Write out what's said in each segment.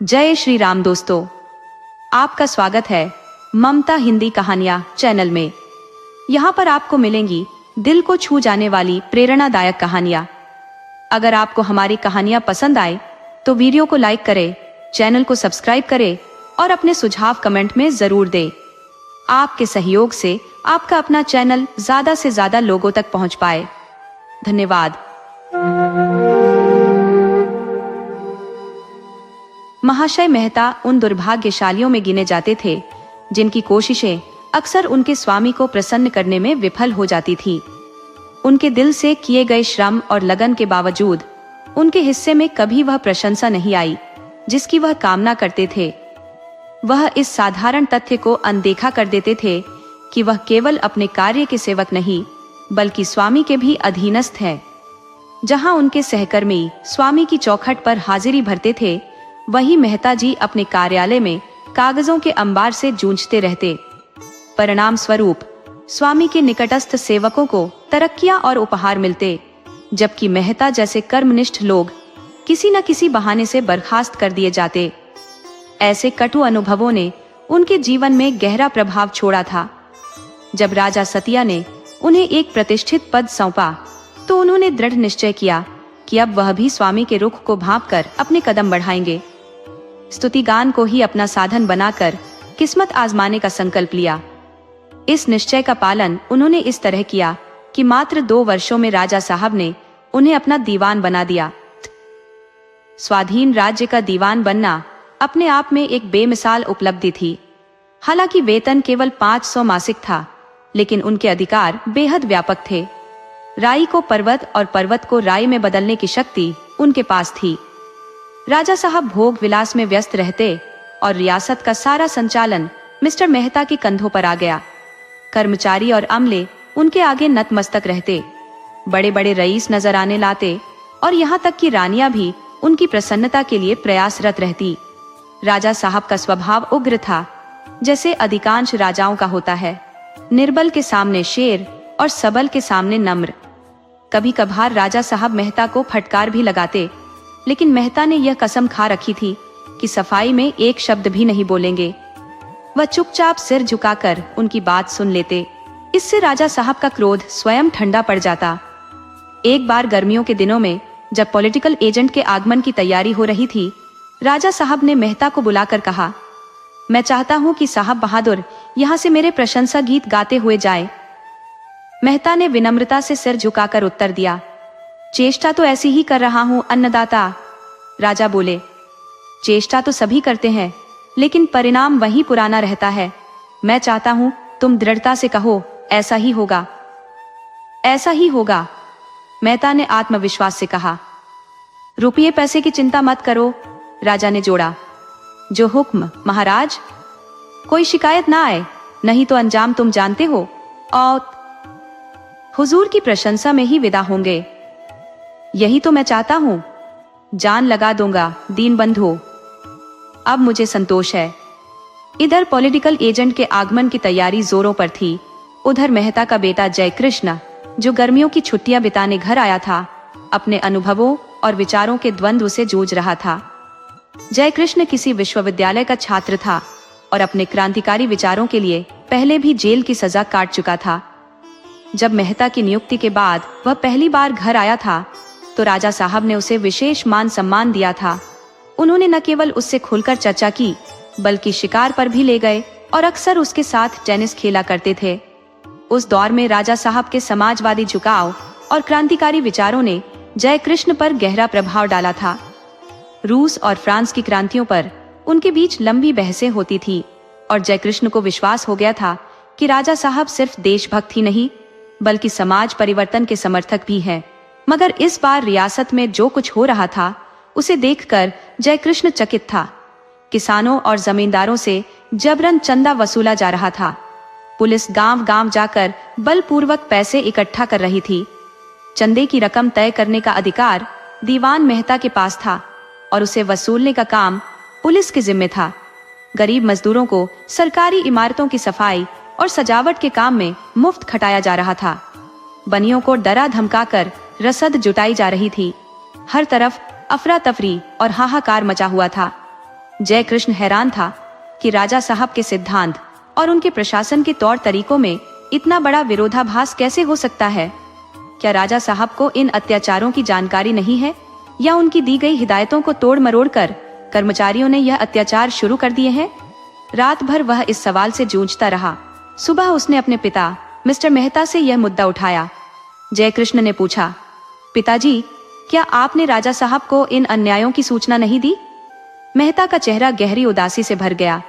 जय श्री राम दोस्तों, आपका स्वागत है ममता हिंदी कहानियां चैनल में। यहाँ पर आपको मिलेंगी दिल को छू जाने वाली प्रेरणादायक कहानियां। अगर आपको हमारी कहानियां पसंद आए तो वीडियो को लाइक करें, चैनल को सब्सक्राइब करें और अपने सुझाव कमेंट में जरूर दें। आपके सहयोग से आपका अपना चैनल ज्यादा से ज्यादा लोगों तक पहुंच पाए। धन्यवाद। महाशय मेहता उन दुर्भाग्यशालियों में गिने जाते थे जिनकी कोशिशें अक्सर उनके स्वामी को प्रसन्न करने में विफल हो जाती थी। उनके दिल से किए गए श्रम और लगन के बावजूद उनके हिस्से में कभी वह प्रशंसा नहीं आई जिसकी वह कामना करते थे। वह इस साधारण तथ्य को अनदेखा कर देते थे कि वह केवल अपने कार्य के सेवक नहीं बल्कि स्वामी के भी अधीनस्थ है। जहां उनके सहकर्मी स्वामी की चौखट पर हाजिरी भरते थे, वहीं मेहता जी अपने कार्यालय में कागजों के अंबार से जूझते रहते। परिणाम स्वरूप स्वामी के निकटस्थ सेवकों को तरक्कियां और उपहार मिलते, जबकि मेहता जैसे कर्मनिष्ठ लोग किसी न किसी बहाने से बर्खास्त कर दिए जाते। ऐसे कटु अनुभवों ने उनके जीवन में गहरा प्रभाव छोड़ा था। जब राजा सतिया ने उन्हें एक प्रतिष्ठित पद सौंपा तो उन्होंने दृढ़ निश्चय किया कि अब वह भी स्वामी के रुख को भांपकर अपने कदम बढ़ाएंगे। स्तुतिगान को ही अपना साधन बनाकर किस्मत आजमाने का संकल्प लिया। इस निश्चय का पालन उन्होंने इस तरह किया कि मात्र 2 वर्षों में राजा साहब ने उन्हें अपना दीवान बना दिया। स्वाधीन राज्य का दीवान बनना अपने आप में एक बेमिसाल उपलब्धि थी। हालांकि वेतन केवल 500 मासिक था, लेकिन उनके अधिकार बेहद व्यापक थे। राई को पर्वत और पर्वत को राई में बदलने की शक्ति उनके पास थी। राजा साहब भोग विलास में व्यस्त रहते और रियासत का सारा संचालन मिस्टर मेहता के कंधों पर आ गया। कर्मचारी और अमले उनके आगे नतमस्तक रहते। बड़े बड़े रईस नजर आने लाते और यहाँ तक कि रानियां भी उनकी प्रसन्नता के लिए प्रयासरत रहती। राजा साहब का स्वभाव उग्र था, जैसे अधिकांश राजाओं का होता है। निर्बल के सामने शेर और सबल के सामने नम्र। कभी कभार राजा साहब मेहता को फटकार भी लगाते, लेकिन मेहता ने यह कसम खा रखी थी कि सफाई में एक शब्द भी नहीं बोलेंगे। वह चुपचाप सिर झुकाकर उनकी बात सुन लेते। इससे राजा साहब का क्रोध स्वयं ठंडा पड़ जाता। एक बार गर्मियों के दिनों में जब पॉलिटिकल एजेंट के आगमन की तैयारी हो रही थी, राजा साहब ने मेहता को बुलाकर कहा, मैं चाहता हूं कि साहब बहादुर यहाँ से मेरे प्रशंसा गीत गाते हुए जाए। मेहता ने विनम्रता से सिर झुकाकर उत्तर दिया, चेष्टा तो ऐसी ही कर रहा हूं अन्नदाता। राजा बोले, चेष्टा तो सभी करते हैं, लेकिन परिणाम वही पुराना रहता है। मैं चाहता हूं तुम दृढ़ता से कहो, ऐसा ही होगा, ऐसा ही होगा। मेहता ने आत्मविश्वास से कहा। रुपये पैसे की चिंता मत करो, राजा ने जोड़ा। जो हुक्म महाराज। कोई शिकायत ना आए, नहीं तो अंजाम तुम जानते हो। और हुजूर की प्रशंसा में ही विदा होंगे। यही तो मैं चाहता हूं। जान लगा दूंगा दीन बंधु। अब मुझे संतोष है। इधर पॉलिटिकल एजेंट के आगमन की तैयारी जोरों पर थी। उधर मेहता का बेटा जयकृष्ण, जो गर्मियों की छुट्टियां बिताने घर आया था, अपने अनुभवों और विचारों के द्वंद्व से जूझ रहा था। जयकृष्ण किसी विश्वविद्यालय का छात्र था और अपने क्रांतिकारी विचारों के लिए पहले भी जेल की सजा काट चुका था। जब मेहता की नियुक्ति के बाद वह पहली बार घर आया था तो राजा साहब ने उसे विशेष मान सम्मान दिया था। उन्होंने न केवल उससे खुलकर चर्चा की, बल्कि शिकार पर भी ले गए और अक्सर उसके साथ टेनिस खेला करते थे। उस दौर में राजा साहब के समाजवादी झुकाव और क्रांतिकारी विचारों ने जयकृष्ण पर गहरा प्रभाव डाला था। रूस और फ्रांस की क्रांतियों पर उनके बीच लंबी बहसें होती थी और जयकृष्ण को विश्वास हो गया था कि राजा साहब सिर्फ देशभक्त ही नहीं बल्कि समाज परिवर्तन के समर्थक भी हैं। मगर इस बार रियासत में जो कुछ हो रहा था उसे देखकर जयकृष्ण चकित था। किसानों और जमींदारों से जबरन चंदा वसूला जा रहा था। पुलिस गांव-गांव जाकर बलपूर्वक पैसे इकट्ठा कर रही थी। चंदे की रकम तय करने का अधिकार दीवान मेहता के पास था और उसे वसूलने का काम पुलिस के जिम्मे था। गरीब मजदूरों को सरकारी इमारतों की सफाई और सजावट के काम में मुफ्त खटाया जा रहा था। बनियों को डरा धमकाकर रसद जुटाई जा रही थी। हर तरफ अफरा तफरी और हाहाकार मचा हुआ था। जय कृष्ण हैरान था कि राजा साहब के सिद्धांत और उनके प्रशासन के तौर तरीकों में इतना बड़ा विरोधाभास कैसे हो सकता है। क्या राजा साहब को इन अत्याचारों की जानकारी नहीं है, या उनकी दी गई हिदायतों को तोड़ मरोड़ कर कर्मचारियों ने यह अत्याचार शुरू कर दिए हैं। रात भर वह इस सवाल से जूझता रहा। सुबह उसने अपने पिता मिस्टर मेहता से यह मुद्दा उठाया। जयकृष्ण ने पूछा, पिताजी, क्या आपने राजा साहब को इन अन्यायों की सूचना नहीं दी? मेहता का चेहरा गहरी उदासी से भर गया।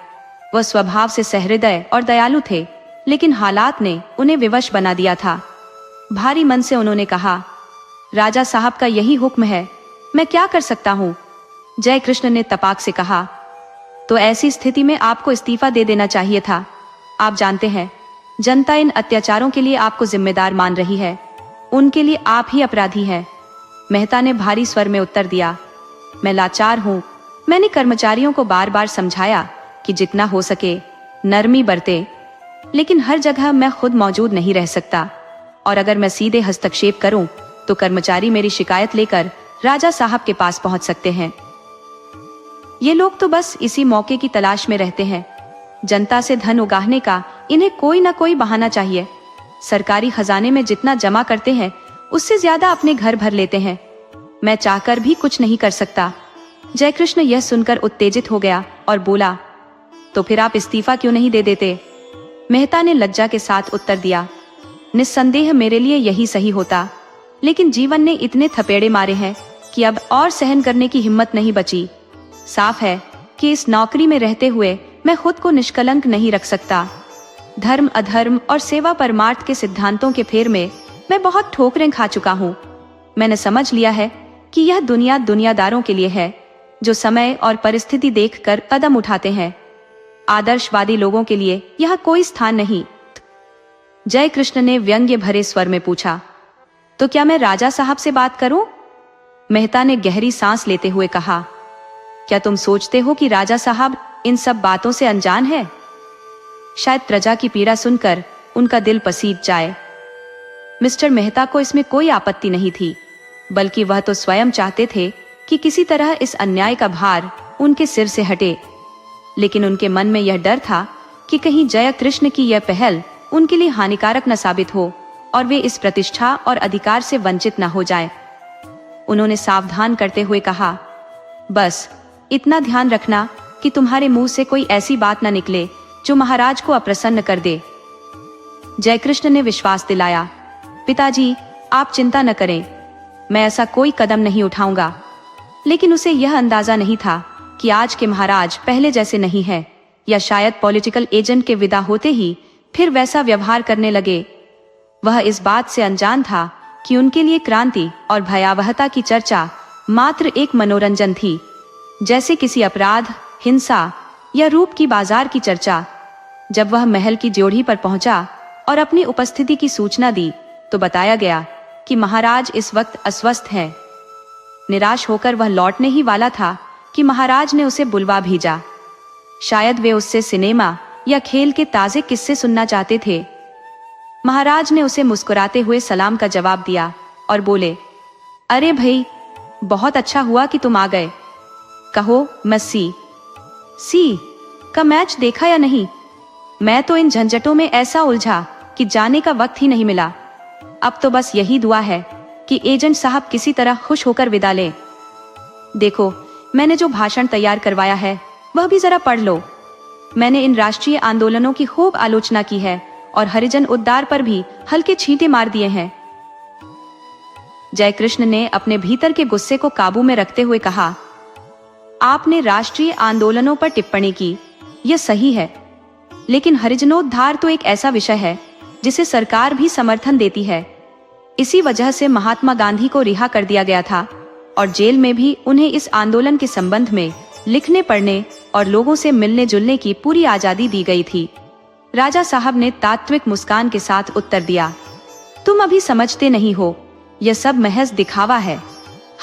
वह स्वभाव से सहृदय और दयालु थे, लेकिन हालात ने उन्हें विवश बना दिया था। भारी मन से उन्होंने कहा, राजा साहब का यही हुक्म है, मैं क्या कर सकता हूँ? जयकृष्ण ने तपाक से कहा, तो ऐसी स्थिति में आपको इस्तीफा दे देना चाहिए था। आप जानते हैं, जनता इन अत्याचारों के लिए आपको जिम्मेदार मान रही है। उनके लिए आप ही अपराधी हैं। मेहता ने भारी स्वर में उत्तर दिया, मैं लाचार हूँ। मैंने कर्मचारियों को बार बार समझाया कि जितना हो सके नरमी बरते, लेकिन हर जगह मैं खुद मौजूद नहीं रह सकता, और अगर मैं सीधे हस्तक्षेप करूं तो कर्मचारी मेरी शिकायत लेकर राजा साहब के पास पहुंच सकते हैं। ये लोग तो बस इसी मौके की तलाश में रहते हैं। जनता से धन उगाहने का इन्हें कोई ना कोई बहाना चाहिए। सरकारी खजाने में जितना जमा करते हैं उससे ज्यादा अपने घर भर लेते हैं। मैं चाहकर भी कुछ नहीं कर सकता। जयकृष्ण यह सुनकर उत्तेजित हो गया और बोला, तो फिर आप इस्तीफा क्यों नहीं दे देते? मेहता ने लज्जा के साथ उत्तर दिया, निस्संदेह मेरे लिए यही सही होता, लेकिन जीवन ने इतने थपेड़े मारे हैं कि अब और सहन करने की हिम्मत नहीं बची। साफ है कि इस नौकरी में रहते हुए मैं खुद को निष्कलंक नहीं रख सकता। धर्म अधर्म और सेवा परमार्थ के सिद्धांतों के फेर में मैं बहुत ठोकरें खा चुका हूँ। मैंने समझ लिया है कि यह दुनिया दुनियादारों के लिए है, जो समय और परिस्थिति देखकर कदम उठाते हैं। आदर्शवादी लोगों के लिए यह कोई स्थान नहीं। जयकृष्ण ने व्यंग्य भरे स्वर में पूछा, तो क्या मैं राजा साहब से बात करूं? मेहता ने गहरी सांस लेते हुए कहा, क्या तुम सोचते हो कि राजा साहब इन सब बातों से अनजान है? शायद प्रजा की पीड़ा सुनकर उनका दिल पसीज जाए। मिस्टर मेहता को इसमें कोई आपत्ति नहीं थी, बल्कि वह तो स्वयं चाहते थे कि किसी तरह इस अन्याय का भार उनके सिर से हटे। लेकिन उनके मन में यह डर था कि कहीं जयकृष्ण की यह पहल उनके लिए हानिकारक न साबित हो और वे इस प्रतिष्ठा और अधिकार से वंचित न हो जाए। उन्होंने सावधान करते हुए कहा, बस इतना ध्यान रखना कि तुम्हारे मुंह से कोई ऐसी बात न निकले जो महाराज को अप्रसन्न कर दे। जयकृष्ण ने विश्वास दिलाया, पिताजी आप चिंता न करें, मैं ऐसा कोई कदम नहीं उठाऊंगा। लेकिन उसे यह अंदाजा नहीं था कि आज के महाराज पहले जैसे नहीं है, या शायद पॉलिटिकल एजेंट के विदा होते ही फिर वैसा व्यवहार करने लगे। वह इस बात से अनजान था कि उनके लिए क्रांति और भयावहता की चर्चा मात्र एक मनोरंजन थी, जैसे किसी अपराध, हिंसा या रूप की बाजार की चर्चा। जब वह महल की ड्योढ़ी पर पहुंचा और अपनी उपस्थिति की सूचना दी तो बताया गया कि महाराज इस वक्त अस्वस्थ हैं। निराश होकर वह लौटने ही वाला था कि महाराज ने उसे बुलवा भेजा। शायद वे उससे सिनेमा या खेल के ताजे किस्से सुनना चाहते थे। महाराज ने उसे मुस्कुराते हुए सलाम का जवाब दिया और बोले, अरे भाई, बहुत अच्छा हुआ कि तुम आ गए। कहो, मस्सी सी का मैच देखा या नहीं? मैं तो इन झंझटों में ऐसा उलझा कि जाने का वक्त ही नहीं मिला। अब तो बस यही दुआ है कि एजेंट साहब किसी तरह खुश होकर विदा लें। देखो, मैंने जो भाषण तैयार करवाया है वह भी जरा पढ़ लो। मैंने इन राष्ट्रीय आंदोलनों की खूब आलोचना की है और हरिजन उद्धार पर भी हल्के छींटे मार दिए हैं। जयकृष्ण ने अपने भीतर के गुस्से को काबू में रखते हुए कहा, आपने राष्ट्रीय आंदोलनों पर टिप्पणी की, यह सही है, लेकिन हरिजनोद्धार तो एक ऐसा विषय है जिसे सरकार भी समर्थन देती है। इसी वजह से महात्मा गांधी को रिहा कर दिया गया था और जेल में भी उन्हें इस आंदोलन के संबंध में लिखने पढ़ने और लोगों से मिलने जुलने की पूरी आजादी दी गई थी। राजा साहब ने तात्विक मुस्कान के साथ उत्तर दिया, तुम अभी समझते नहीं हो, यह सब महज दिखावा है।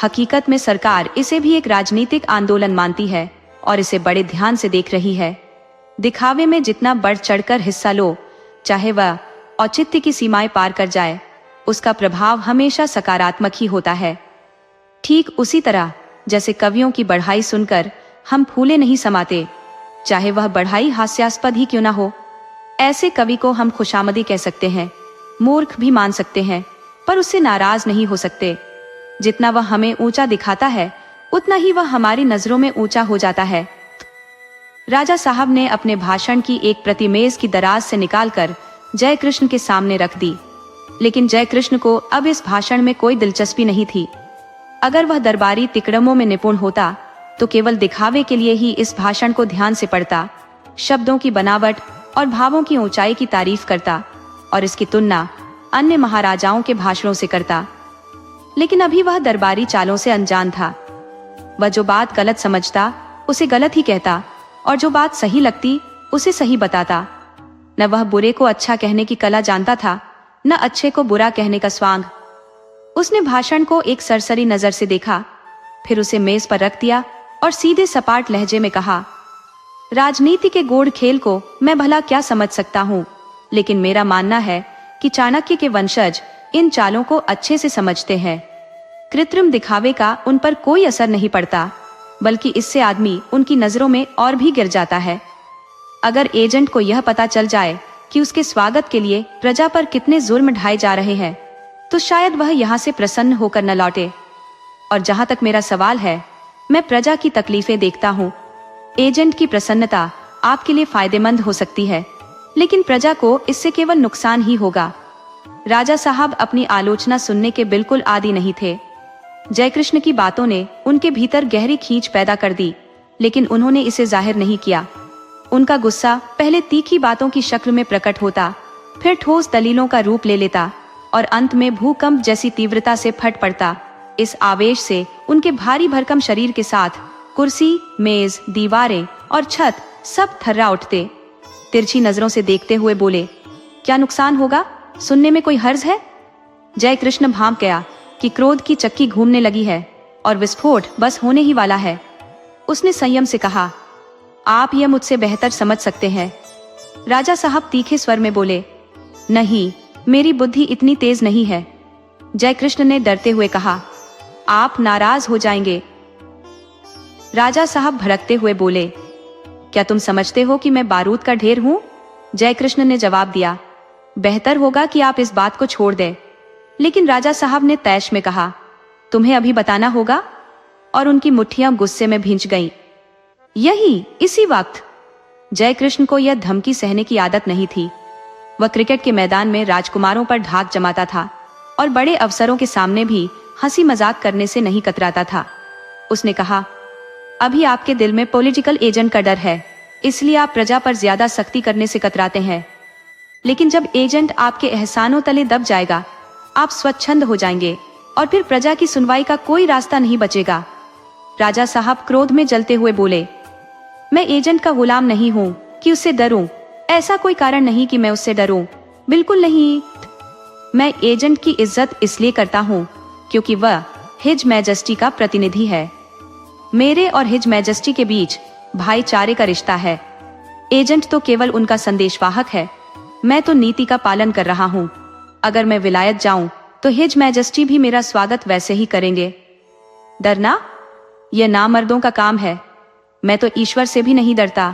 हकीकत में सरकार इसे भी एक राजनीतिक आंदोलन मानती है और इसे बड़े ध्यान से देख रही है। दिखावे में जितना बढ़ चढ़कर हिस्सा लो, चाहे वह औचित्य की सीमाएं पार कर जाए, उसका प्रभाव हमेशा सकारात्मक ही होता है। ठीक उसी तरह जैसे कवियों की बढ़ाई सुनकर हम फूले नहीं समाते, चाहे वह बढ़ाई हास्यास्पद ही क्यों ना हो। ऐसे कवि को हम खुशामदी कह सकते हैं, मूर्ख भी मान सकते हैं, पर उससे नाराज नहीं हो सकते। जितना वह हमें ऊंचा दिखाता है, उतना ही वह हमारी नजरों में ऊंचा हो जाता है। राजा साहब ने अपने भाषण की एक प्रति मेज की दराज से निकालकर जय कृष्ण के सामने रख दी, लेकिन जय कृष्ण को अब इस भाषण में कोई दिलचस्पी नहीं थी। अगर वह दरबारी तिकड़मों में निपुण होता तो केवल दिखावे के लिए ही इस भाषण को ध्यान से पढ़ता, शब्दों की बनावट और भावों की ऊंचाई की तारीफ करता और इसकी तुलना अन्य महाराजाओं के भाषणों से करता। लेकिन अभी वह दरबारी चालों से अनजान था। वह जो बात गलत समझता उसे गलत ही कहता और जो बात सही लगती उसे सही बताता। न वह बुरे को अच्छा कहने की कला जानता था, न अच्छे को बुरा कहने का स्वांग। उसने भाषण को एक सरसरी नजर से देखा, फिर उसे मेज पर रख दिया और सीधे सपाट लहजे में कहा, राजनीति के गूढ़ खेल को मैं भला क्या समझ सकता हूँ, लेकिन मेरा मानना है कि चाणक्य के वंशज इन चालों को अच्छे से समझते हैं। कृत्रिम दिखावे का उन पर कोई असर नहीं पड़ता, बल्कि इससे आदमी उनकी नजरों में और भी गिर जाता है। अगर एजेंट को यह पता चल जाए कि उसके स्वागत के लिए प्रजा पर कितने जुर्म ढाए जा रहे हैं, तो शायद वह यहाँ से प्रसन्न होकर न लौटे। और जहां तक मेरा सवाल है, मैं प्रजा की तकलीफें देखता हूँ। एजेंट की प्रसन्नता आपके लिए फायदेमंद हो सकती है, लेकिन प्रजा को इससे केवल नुकसान ही होगा। राजा साहब अपनी आलोचना सुनने के बिल्कुल आदी नहीं थे। जयकृष्ण की बातों ने उनके भीतर गहरी खींच पैदा कर दी, लेकिन उन्होंने इसे जाहिर नहीं किया। उनका गुस्सा पहले तीखी बातों की शक्ल में प्रकट होता, फिर ठोस दलीलों का रूप ले लेता और अंत में भूकंप जैसी तीव्रता से फट पड़ता। इस आवेश से उनके भारी भरकम शरीर के साथ कुर्सी, मेज, दीवारें और छत सब थर्रा उठते। तिरछी नजरों से देखते हुए बोले, क्या नुकसान होगा? सुनने में कोई हर्ज है? जय कृष्ण भांप गया कि क्रोध की चक्की घूमने लगी है और विस्फोट बस होने ही वाला है। उसने संयम से कहा, आप यह मुझसे बेहतर समझ सकते हैं। राजा साहब तीखे स्वर में बोले, नहीं, मेरी बुद्धि इतनी तेज नहीं है। जय कृष्ण ने डरते हुए कहा, आप नाराज हो जाएंगे। राजा साहब भड़कते हुए बोले, क्या तुम समझते हो कि मैं बारूद का ढेर हूं? जय कृष्ण ने जवाब दिया, बेहतर होगा कि आप इस बात को छोड़ दें। लेकिन राजा साहब ने तैश में कहा, तुम्हें अभी बताना होगा, और उनकी मुट्ठियां गुस्से में भींच गईं। इसी वक्त जय कृष्ण को यह धमकी सहने की आदत नहीं थी। वह क्रिकेट के मैदान में राजकुमारों पर ढाक जमाता था और बड़े अफसरों के सामने भी हंसी मजाक करने से नहीं कतराता था। उसने कहा, अभी आपके दिल में पॉलिटिकल एजेंट का डर है, इसलिए आप प्रजा पर ज्यादा सख्ती करने से कतराते हैं। लेकिन जब एजेंट आपके एहसानों तले दब जाएगा, आप स्वच्छंद हो जाएंगे और फिर प्रजा की सुनवाई का कोई रास्ता नहीं बचेगा। राजा साहब क्रोध में जलते हुए बोले, मैं एजेंट का गुलाम नहीं हूँ कि उससे डरूं। ऐसा कोई कारण नहीं कि मैं उससे डरूं, बिल्कुल नहीं। मैं एजेंट की इज्जत इसलिए करता हूँ क्योंकि वह हिज मैजेस्टी का प्रतिनिधि है। मेरे और हिज मैजेस्टी के बीच भाईचारे का रिश्ता है। एजेंट तो केवल उनका संदेशवाहक है, मैं तो नीति का पालन कर रहा हूँ। अगर मैं विलायत जाऊं तो हिज मैजेस्टी भी मेरा स्वागत वैसे ही करेंगे। डरना यह नामर्दों का काम है, मैं तो ईश्वर से भी नहीं डरता।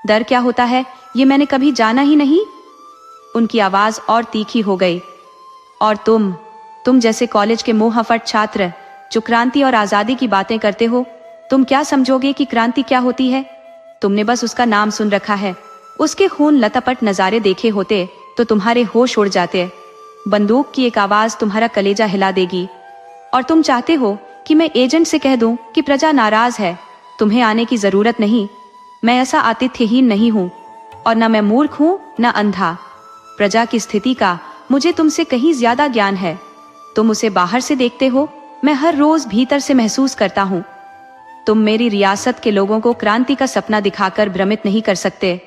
डर क्या होता है ये मैंने कभी जाना ही नहीं। उनकी आवाज और तीखी हो गई। और तुम जैसे कॉलेज के मुंहफट छात्र जो क्रांति और आजादी की बातें करते हो, तुम क्या समझोगे कि क्रांति क्या होती है? तुमने बस उसका नाम सुन रखा है। उसके खून लथपथ नजारे देखे होते तो तुम्हारे होश उड़ जाते। बंदूक की एक आवाज तुम्हारा कलेजा हिला देगी। और तुम चाहते हो कि मैं एजेंट से कह दूं कि प्रजा नाराज है, तुम्हें आने की जरूरत नहीं। मैं ऐसा आतिथ्यहीन नहीं हूँ, और न मैं मूर्ख हूँ न अंधा। प्रजा की स्थिति का मुझे तुमसे कहीं ज्यादा ज्ञान है। तुम उसे बाहर से देखते हो, मैं हर रोज भीतर से महसूस करता हूँ। तुम मेरी रियासत के लोगों को क्रांति का सपना दिखाकर भ्रमित नहीं कर सकते।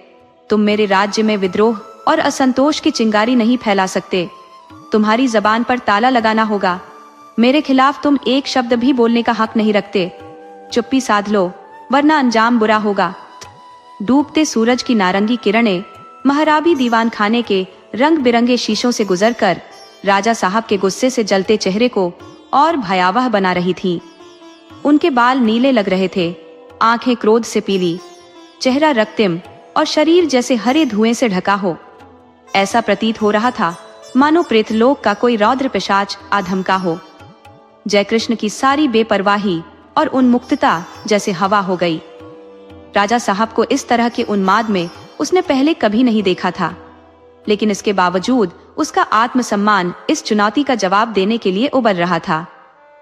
तुम मेरे राज्य में विद्रोह और असंतोष की चिंगारी नहीं फैला सकते। तुम्हारी जबान पर ताला लगाना होगा। मेरे खिलाफ तुम एक शब्द भी बोलने का हक नहीं रखते। चुप्पी साध लो, वरना अंजाम बुरा होगा। डूबते सूरज की नारंगी किरणें महराबी दीवान खाने के रंग बिरंगे शीशों से गुजरकर राजा साहब के गुस्से से जलते चेहरे को और भयावह बना रही थी। उनके बाल नीले लग रहे थे, आंखें क्रोध से पीली, चेहरा रक्तिम और शरीर जैसे हरे धुएं से ढका हो। ऐसा प्रतीत हो रहा था मानो प्रेतलोक का कोई रौद्र पिशाच आधमका हो। जयकृष्ण की सारी बेपरवाही और उन्मुक्तता जैसे हवा हो गई। राजा साहब को इस तरह के उन्माद में उसने पहले कभी नहीं देखा था, लेकिन इसके बावजूद उसका आत्मसम्मान इस चुनौती का जवाब देने के लिए उबल रहा था।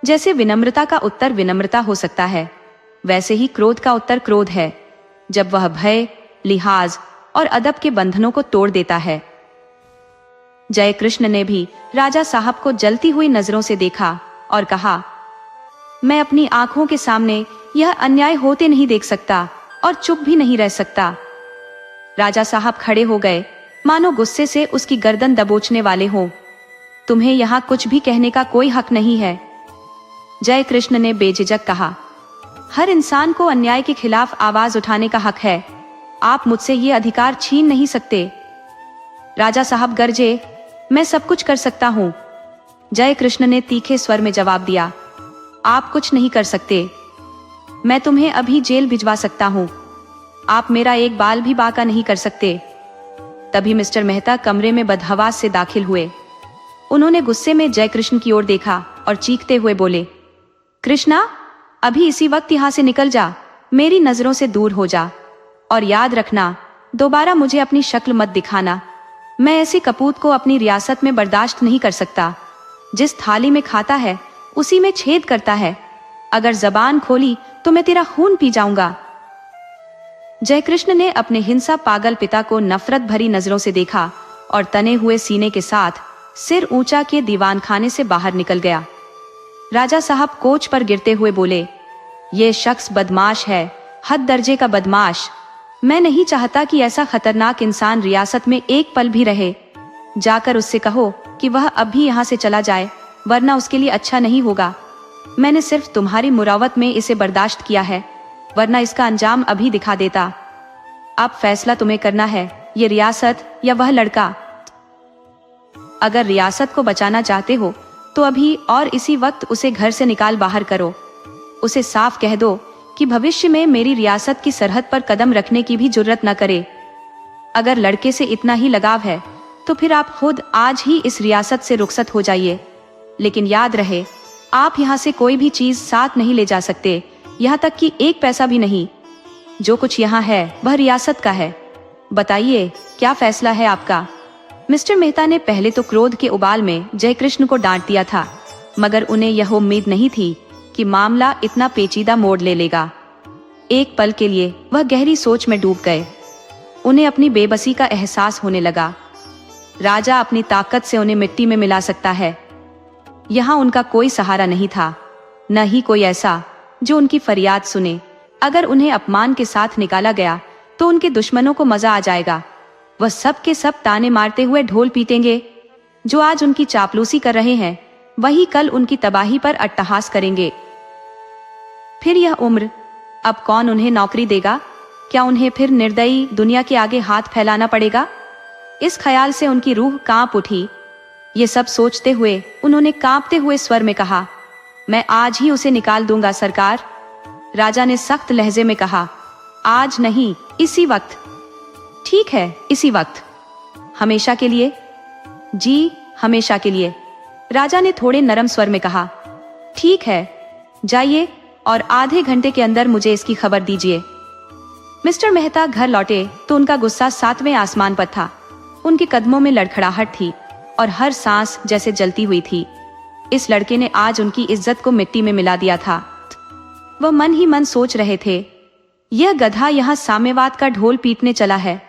जैसे विनम्रता का उत्तर विनम्रता हो सकता है, वैसे ही क्रोध का उत्तर क्रोध है, जब वह भय, लिहाज और अदब के बंधनों को तोड़ देता है। जयकृष्ण ने भी राजा साहब को जलती हुई नजरों से देखा और कहा, मैं अपनी आंखों के सामने यह अन्याय होते नहीं देख सकता और चुप भी नहीं रह सकता। राजा साहब खड़े हो गए, मानो गुस्से से उसकी गर्दन दबोचने वाले हों। तुम्हें यहाँ कुछ भी कहने का कोई हक नहीं है, जयकृष्ण ने बेझिझक कहा। हर इंसान को अन्याय के खिलाफ आवाज उठाने का हक है, आप मुझसे ये अधिकार छीन नहीं सकते। राजा साहब गरजे, मैं सब कुछ कर सकता हूँ। जयकृष्ण ने तीखे स्वर में जवाब दिया, आप कुछ नहीं कर सकते। मैं तुम्हें अभी जेल भिजवा सकता हूँ, आप मेरा एक बाल भी बांका नहीं कर सकते। तभी मिस्टर मेहता कमरे में बदहवास से दाखिल हुए। उन्होंने गुस्से में जयकृष्ण की ओर देखा और चीखते हुए बोले, कृष्णा, अभी इसी वक्त यहाँ से निकल जा, मेरी नजरों से दूर हो जा, और याद रखना दोबारा मुझे अपनी शक्ल मत दिखाना। मैं ऐसे कपूत को अपनी रियासत में बर्दाश्त नहीं कर सकता। जिस थाली में खाता है उसी में छेद करता है। अगर जबान खोली तो मैं तेरा खून पी जाऊंगा। जयकृष्ण ने अपने हिंसा पागल पिता को नफरत भरी नजरों से देखा और तने हुए सीने के साथ सिर ऊंचा किए दीवान खाने से बाहर निकल गया। राजा साहब कोच पर गिरते हुए बोले, ये शख्स बदमाश है, हद दर्जे का बदमाश। मैं नहीं चाहता कि ऐसा खतरनाक इंसान रियासत में एक पल भी रहे। जाकर उससे कहो कि वह अब भी यहाँ से चला जाए, वरना उसके लिए अच्छा नहीं होगा। मैंने सिर्फ तुम्हारी मुरावत में इसे बर्दाश्त किया है, वरना इसका अंजाम अभी दिखा देता। अब फैसला तुम्हें करना है, ये रियासत या वह लड़का। अगर रियासत को बचाना चाहते हो तो अभी और इसी वक्त उसे घर से निकाल बाहर करो। उसे साफ कह दो कि भविष्य में मेरी रियासत की सरहद पर कदम रखने की भी जुर्रत न करे। अगर लड़के से इतना ही लगाव है तो फिर आप खुद आज ही इस रियासत से रुखसत हो जाइए। लेकिन याद रहे, आप यहाँ से कोई भी चीज साथ नहीं ले जा सकते, यहाँ तक कि एक पैसा भी नहीं। जो कुछ यहाँ है वह रियासत का है। बताइए, क्या फैसला है आपका? मिस्टर मेहता ने पहले तो क्रोध के उबाल में जयकृष्ण को डांट दिया था, मगर उन्हें यह उम्मीद नहीं थी कि मामला इतना पेचीदा मोड़ ले लेगा। एक पल के लिए वह गहरी सोच में डूब गए। उन्हें अपनी बेबसी का एहसास होने लगा। राजा अपनी ताकत से उन्हें मिट्टी में मिला सकता है। यहाँ उनका कोई सहारा नहीं था, न ही कोई ऐसा जो उनकी फरियाद सुने। अगर उन्हें अपमान के साथ निकाला गया तो उनके दुश्मनों को मजा आ जाएगा। वह सब के सब ताने मारते हुए ढोल पीटेंगे। जो आज उनकी चापलूसी कर रहे हैं वही कल उनकी तबाही पर अट्टहास करेंगे। फिर यह उम्र, अब कौन उन्हें नौकरी देगा? क्या उन्हें फिर निर्दयी दुनिया के आगे हाथ फैलाना पड़ेगा? इस ख्याल से उनकी रूह कांप उठी। ये सब सोचते हुए उन्होंने कांपते हुए स्वर में कहा, मैं आज ही उसे निकाल दूंगा सरकार। राजा ने सख्त लहजे में कहा, आज नहीं, इसी वक्त। ठीक है, इसी वक्त। हमेशा के लिए? जी, हमेशा के लिए। राजा ने थोड़े नरम स्वर में कहा, ठीक है, जाइए और आधे घंटे के अंदर मुझे इसकी खबर दीजिए। मिस्टर मेहता घर लौटे तो उनका गुस्सा 7वें आसमान पर था। उनके कदमों में लड़खड़ाहट थी और हर सांस जैसे जलती हुई थी। इस लड़के ने आज उनकी इज्जत को मिट्टी में मिला दिया था। वह मन ही मन सोच रहे थे, यह गधा यहाँ साम्यवाद का ढोल पीटने चला है।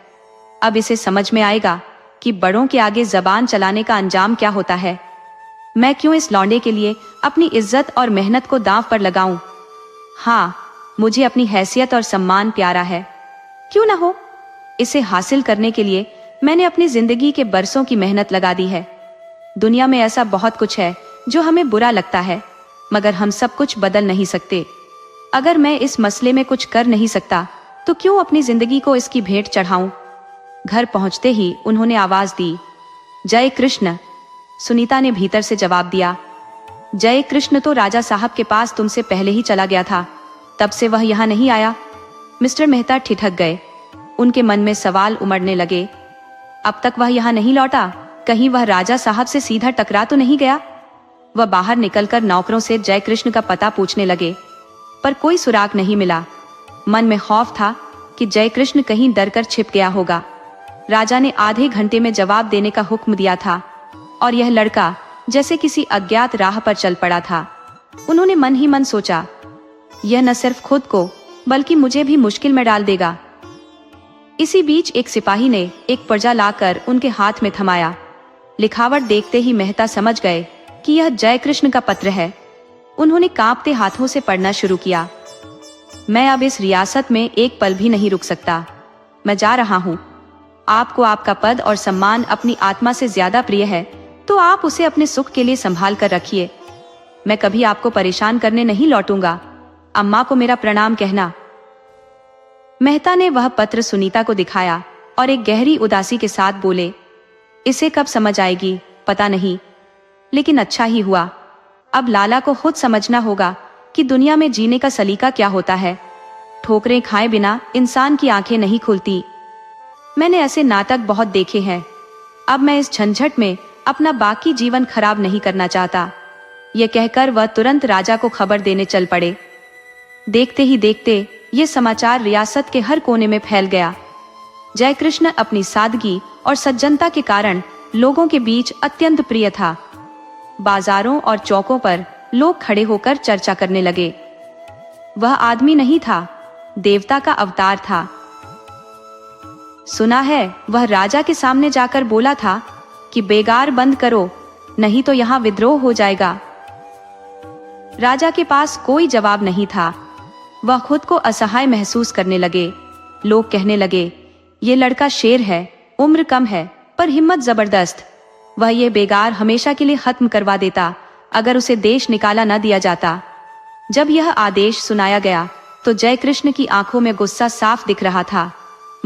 अब इसे समझ में आएगा कि बड़ों के आगे जबान चलाने का अंजाम क्या होता है। मैं क्यों इस लौंडे के लिए अपनी इज्जत और मेहनत को दांव पर लगाऊं? हाँ, मुझे अपनी हैसियत और सम्मान प्यारा है। क्यों ना हो, इसे हासिल करने के लिए मैंने अपनी जिंदगी के बरसों की मेहनत लगा दी है। दुनिया में ऐसा बहुत कुछ है जो हमें बुरा लगता है, मगर हम सब कुछ बदल नहीं सकते। अगर मैं इस मसले में कुछ कर नहीं सकता तो क्यों अपनी जिंदगी को इसकी भेंट चढ़ाऊं? घर पहुंचते ही उन्होंने आवाज दी, जय कृष्ण। सुनीता ने भीतर से जवाब दिया, जय कृष्ण तो राजा साहब के पास तुमसे पहले ही चला गया था। तब से वह यहाँ नहीं आया। मिस्टर मेहता ठिठक गए। उनके मन में सवाल उमड़ने लगे। अब तक वह यहाँ नहीं लौटा, कहीं वह राजा साहब से सीधा टकरा तो नहीं गया। वह बाहर निकलकर नौकरों से जयकृष्ण का पता पूछने लगे, पर कोई सुराग नहीं मिला। मन में खौफ था कि जयकृष्ण कहीं डरकर छिप गया होगा। राजा ने आधे घंटे में जवाब देने का हुक्म दिया था और यह लड़का जैसे किसी अज्ञात राह पर चल पड़ा था। उन्होंने मन ही मन सोचा, यह न सिर्फ खुद को बल्कि मुझे भी मुश्किल में डाल देगा। इसी बीच एक सिपाही ने एक पर्चा लाकर उनके हाथ में थमाया। लिखावट देखते ही मेहता समझ गए कि यह जयकृष्ण का पत्र है। उन्होंने कांपते हाथों से पढ़ना शुरू किया। मैं अब इस रियासत में एक पल भी नहीं रुक सकता। मैं जा रहा हूँ। आपको आपका पद और सम्मान अपनी आत्मा से ज्यादा प्रिय है, तो आप उसे अपने सुख के लिए संभाल कर रखिए। मैं कभी आपको परेशान करने नहीं लौटूंगा। अम्मा को मेरा प्रणाम कहना। मेहता ने वह पत्र सुनीता को दिखाया और एक गहरी उदासी के साथ बोले, इसे कब समझ आएगी पता नहीं, लेकिन अच्छा ही हुआ। अब लाला को खुद समझना होगा कि दुनिया में जीने का सलीका क्या होता है। ठोकरें खाए बिना इंसान की आंखें नहीं खुलती। मैंने ऐसे नाटक बहुत देखे हैं। अब मैं इस झंझट में अपना बाकी जीवन खराब नहीं करना चाहता। यह कहकर वह तुरंत राजा को खबर देने चल पड़े। देखते ही देखते ये समाचार रियासत के हर कोने में फैल गया। जयकृष्ण अपनी सादगी और सज्जनता के कारण लोगों के बीच अत्यंत प्रिय था। बाजारों और चौकों पर लोग खड़े होकर चर्चा करने लगे। वह आदमी नहीं था, देवता का अवतार था। सुना है वह राजा के सामने जाकर बोला था कि बेगार बंद करो, नहीं तो यहाँ विद्रोह हो जाएगा। राजा के पास कोई जवाब नहीं था। वह खुद को असहाय महसूस करने लगे। लोग कहने लगे, ये लड़का शेर है, उम्र कम है पर हिम्मत जबरदस्त। वह ये बेगार हमेशा के लिए खत्म करवा देता अगर उसे देश निकाला न दिया जाता। जब यह आदेश सुनाया गया तो जयकृष्ण की आंखों में गुस्सा साफ दिख रहा था,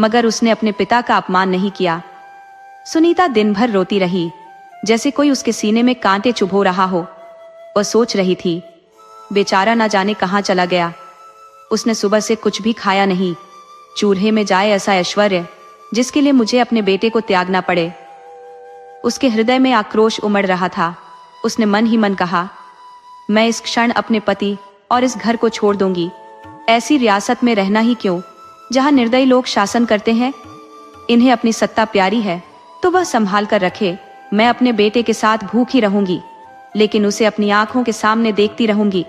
मगर उसने अपने पिता का अपमान नहीं किया। सुनीता दिन भर रोती रही, जैसे कोई उसके सीने में कांटे चुभो रहा हो। वह सोच रही थी, बेचारा न जाने कहाँ चला गया। उसने सुबह से कुछ भी खाया नहीं। चूल्हे में जाए ऐसा ऐश्वर्य जिसके लिए मुझे अपने बेटे को त्यागना पड़े। उसके हृदय में आक्रोश उमड़ रहा था। उसने मन ही मन कहा, मैं इस क्षण अपने पति और इस घर को छोड़ दूंगी। ऐसी रियासत में रहना ही क्यों जहां निर्दयी लोग शासन करते हैं। इन्हें अपनी सत्ता प्यारी है तो वह संभाल कर रखे। मैं अपने बेटे के साथ भूखी रहूंगी, लेकिन उसे अपनी आंखों के सामने देखती रहूंगी।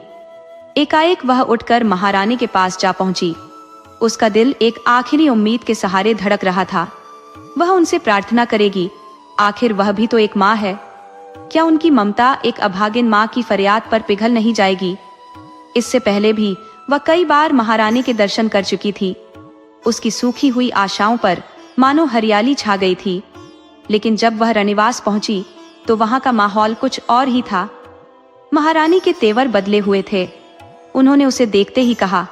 एकाएक वह उठकर महारानी के पास जा पहुंची। उसका दिल एक आखिरी उम्मीद के सहारे धड़क रहा था। वह उनसे प्रार्थना करेगी। आखिर वह भी तो एक माँ है। क्या उनकी ममता एक अभागिन माँ की फरियाद पर पिघल नहीं जाएगी? इससे पहले भी वह कई बार महारानी के दर्शन कर चुकी थी। उसकी सूखी हुई आशाओं पर मानो हरियाली छा गई थी। लेकिन जब वह रनिवास पहुंची तो वहां का माहौल कुछ और ही था। महारानी के तेवर बदले हुए थे। उन्होंने उसे देखते ही कहा,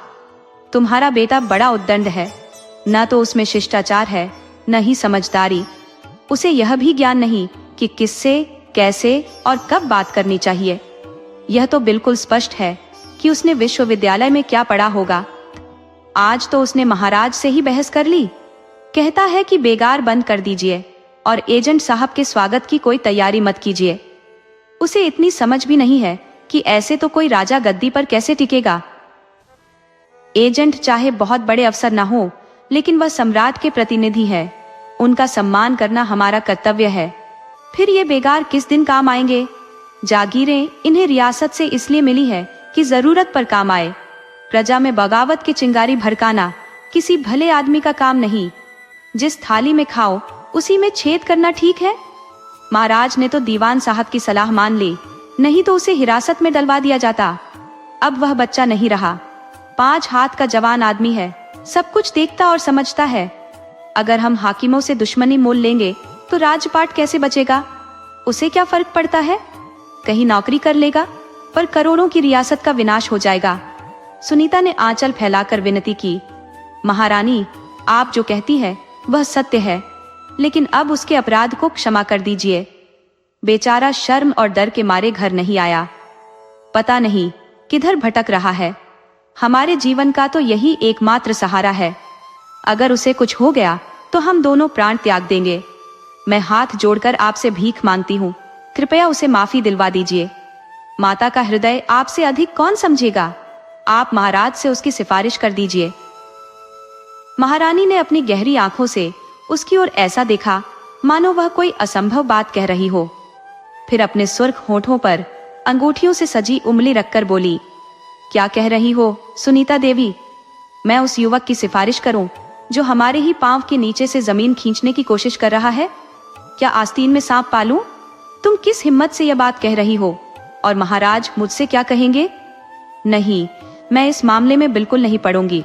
तुम्हारा बेटा बड़ा उद्दंड है। न तो उसमें शिष्टाचार है, न ही समझदारी। उसे यह भी ज्ञान नहीं कि किससे, कैसे और कब बात करनी चाहिए। यह तो बिल्कुल स्पष्ट है कि उसने विश्वविद्यालय में क्या पढ़ा होगा। आज तो उसने महाराज से ही बहस कर ली। कहता है कि बेगार बंद कर दीजिए और एजेंट साहब के स्वागत की कोई तैयारी मत कीजिए। उसे इतनी समझ भी नहीं है कि ऐसे तो कोई राजा गद्दी पर कैसे टिकेगा। एजेंट चाहे बहुत बड़े अफसर ना हो, लेकिन वह सम्राट के प्रतिनिधि है। उनका सम्मान करना हमारा कर्तव्य है। फिर ये बेगार किस दिन काम आएंगे? जागीरें इन्हें रियासत से इसलिए मिली है कि जरूरत पर काम आए। प्रजा में बगावत की चिंगारी भड़काना किसी भले आदमी का काम नहीं। जिस थाली में खाओ उसी में छेद करना ठीक है? महाराज ने तो दीवान साहब की सलाह मान ली, नहीं तो उसे हिरासत में डलवा दिया जाता। अब वह बच्चा नहीं रहा, 5 हाथ का जवान आदमी है, सब कुछ देखता और समझता है। अगर हम हाकिमों से दुश्मनी मोल लेंगे तो राजपाट कैसे बचेगा? उसे क्या फर्क पड़ता है? कहीं नौकरी कर लेगा, पर करोड़ों की रियासत का विनाश हो जाएगा। सुनीता ने आंचल फैलाकर विनती की, महारानी, आप जो कहती है वह सत्य है, लेकिन अब उसके अपराध को क्षमा कर दीजिए। बेचारा शर्म और डर के मारे घर नहीं आया। पता नहीं किधर भटक रहा है। हमारे जीवन का तो यही एकमात्र सहारा है। अगर उसे कुछ हो गया तो हम दोनों प्राण त्याग देंगे। मैं हाथ जोड़कर आपसे भीख मांगती हूँ, कृपया उसे माफी दिलवा दीजिए। माता का हृदय आपसे अधिक कौन समझेगा? आप महाराज से उसकी सिफारिश कर दीजिए। महारानी ने अपनी गहरी आंखों से उसकी ओर ऐसा देखा मानो वह कोई असंभव बात कह रही हो। फिर अपने सुर्ख होठों पर अंगूठियों से सजी उंगली रखकर बोली, क्या कह रही हो सुनीता देवी? मैं उस युवक की सिफारिश करूं जो हमारे ही पांव के नीचे से जमीन खींचने की कोशिश कर रहा है? क्या आस्तीन में सांप पालूं? तुम किस हिम्मत से यह बात कह रही हो? और महाराज मुझसे क्या कहेंगे? नहीं, मैं इस मामले में बिल्कुल नहीं पड़ूंगी।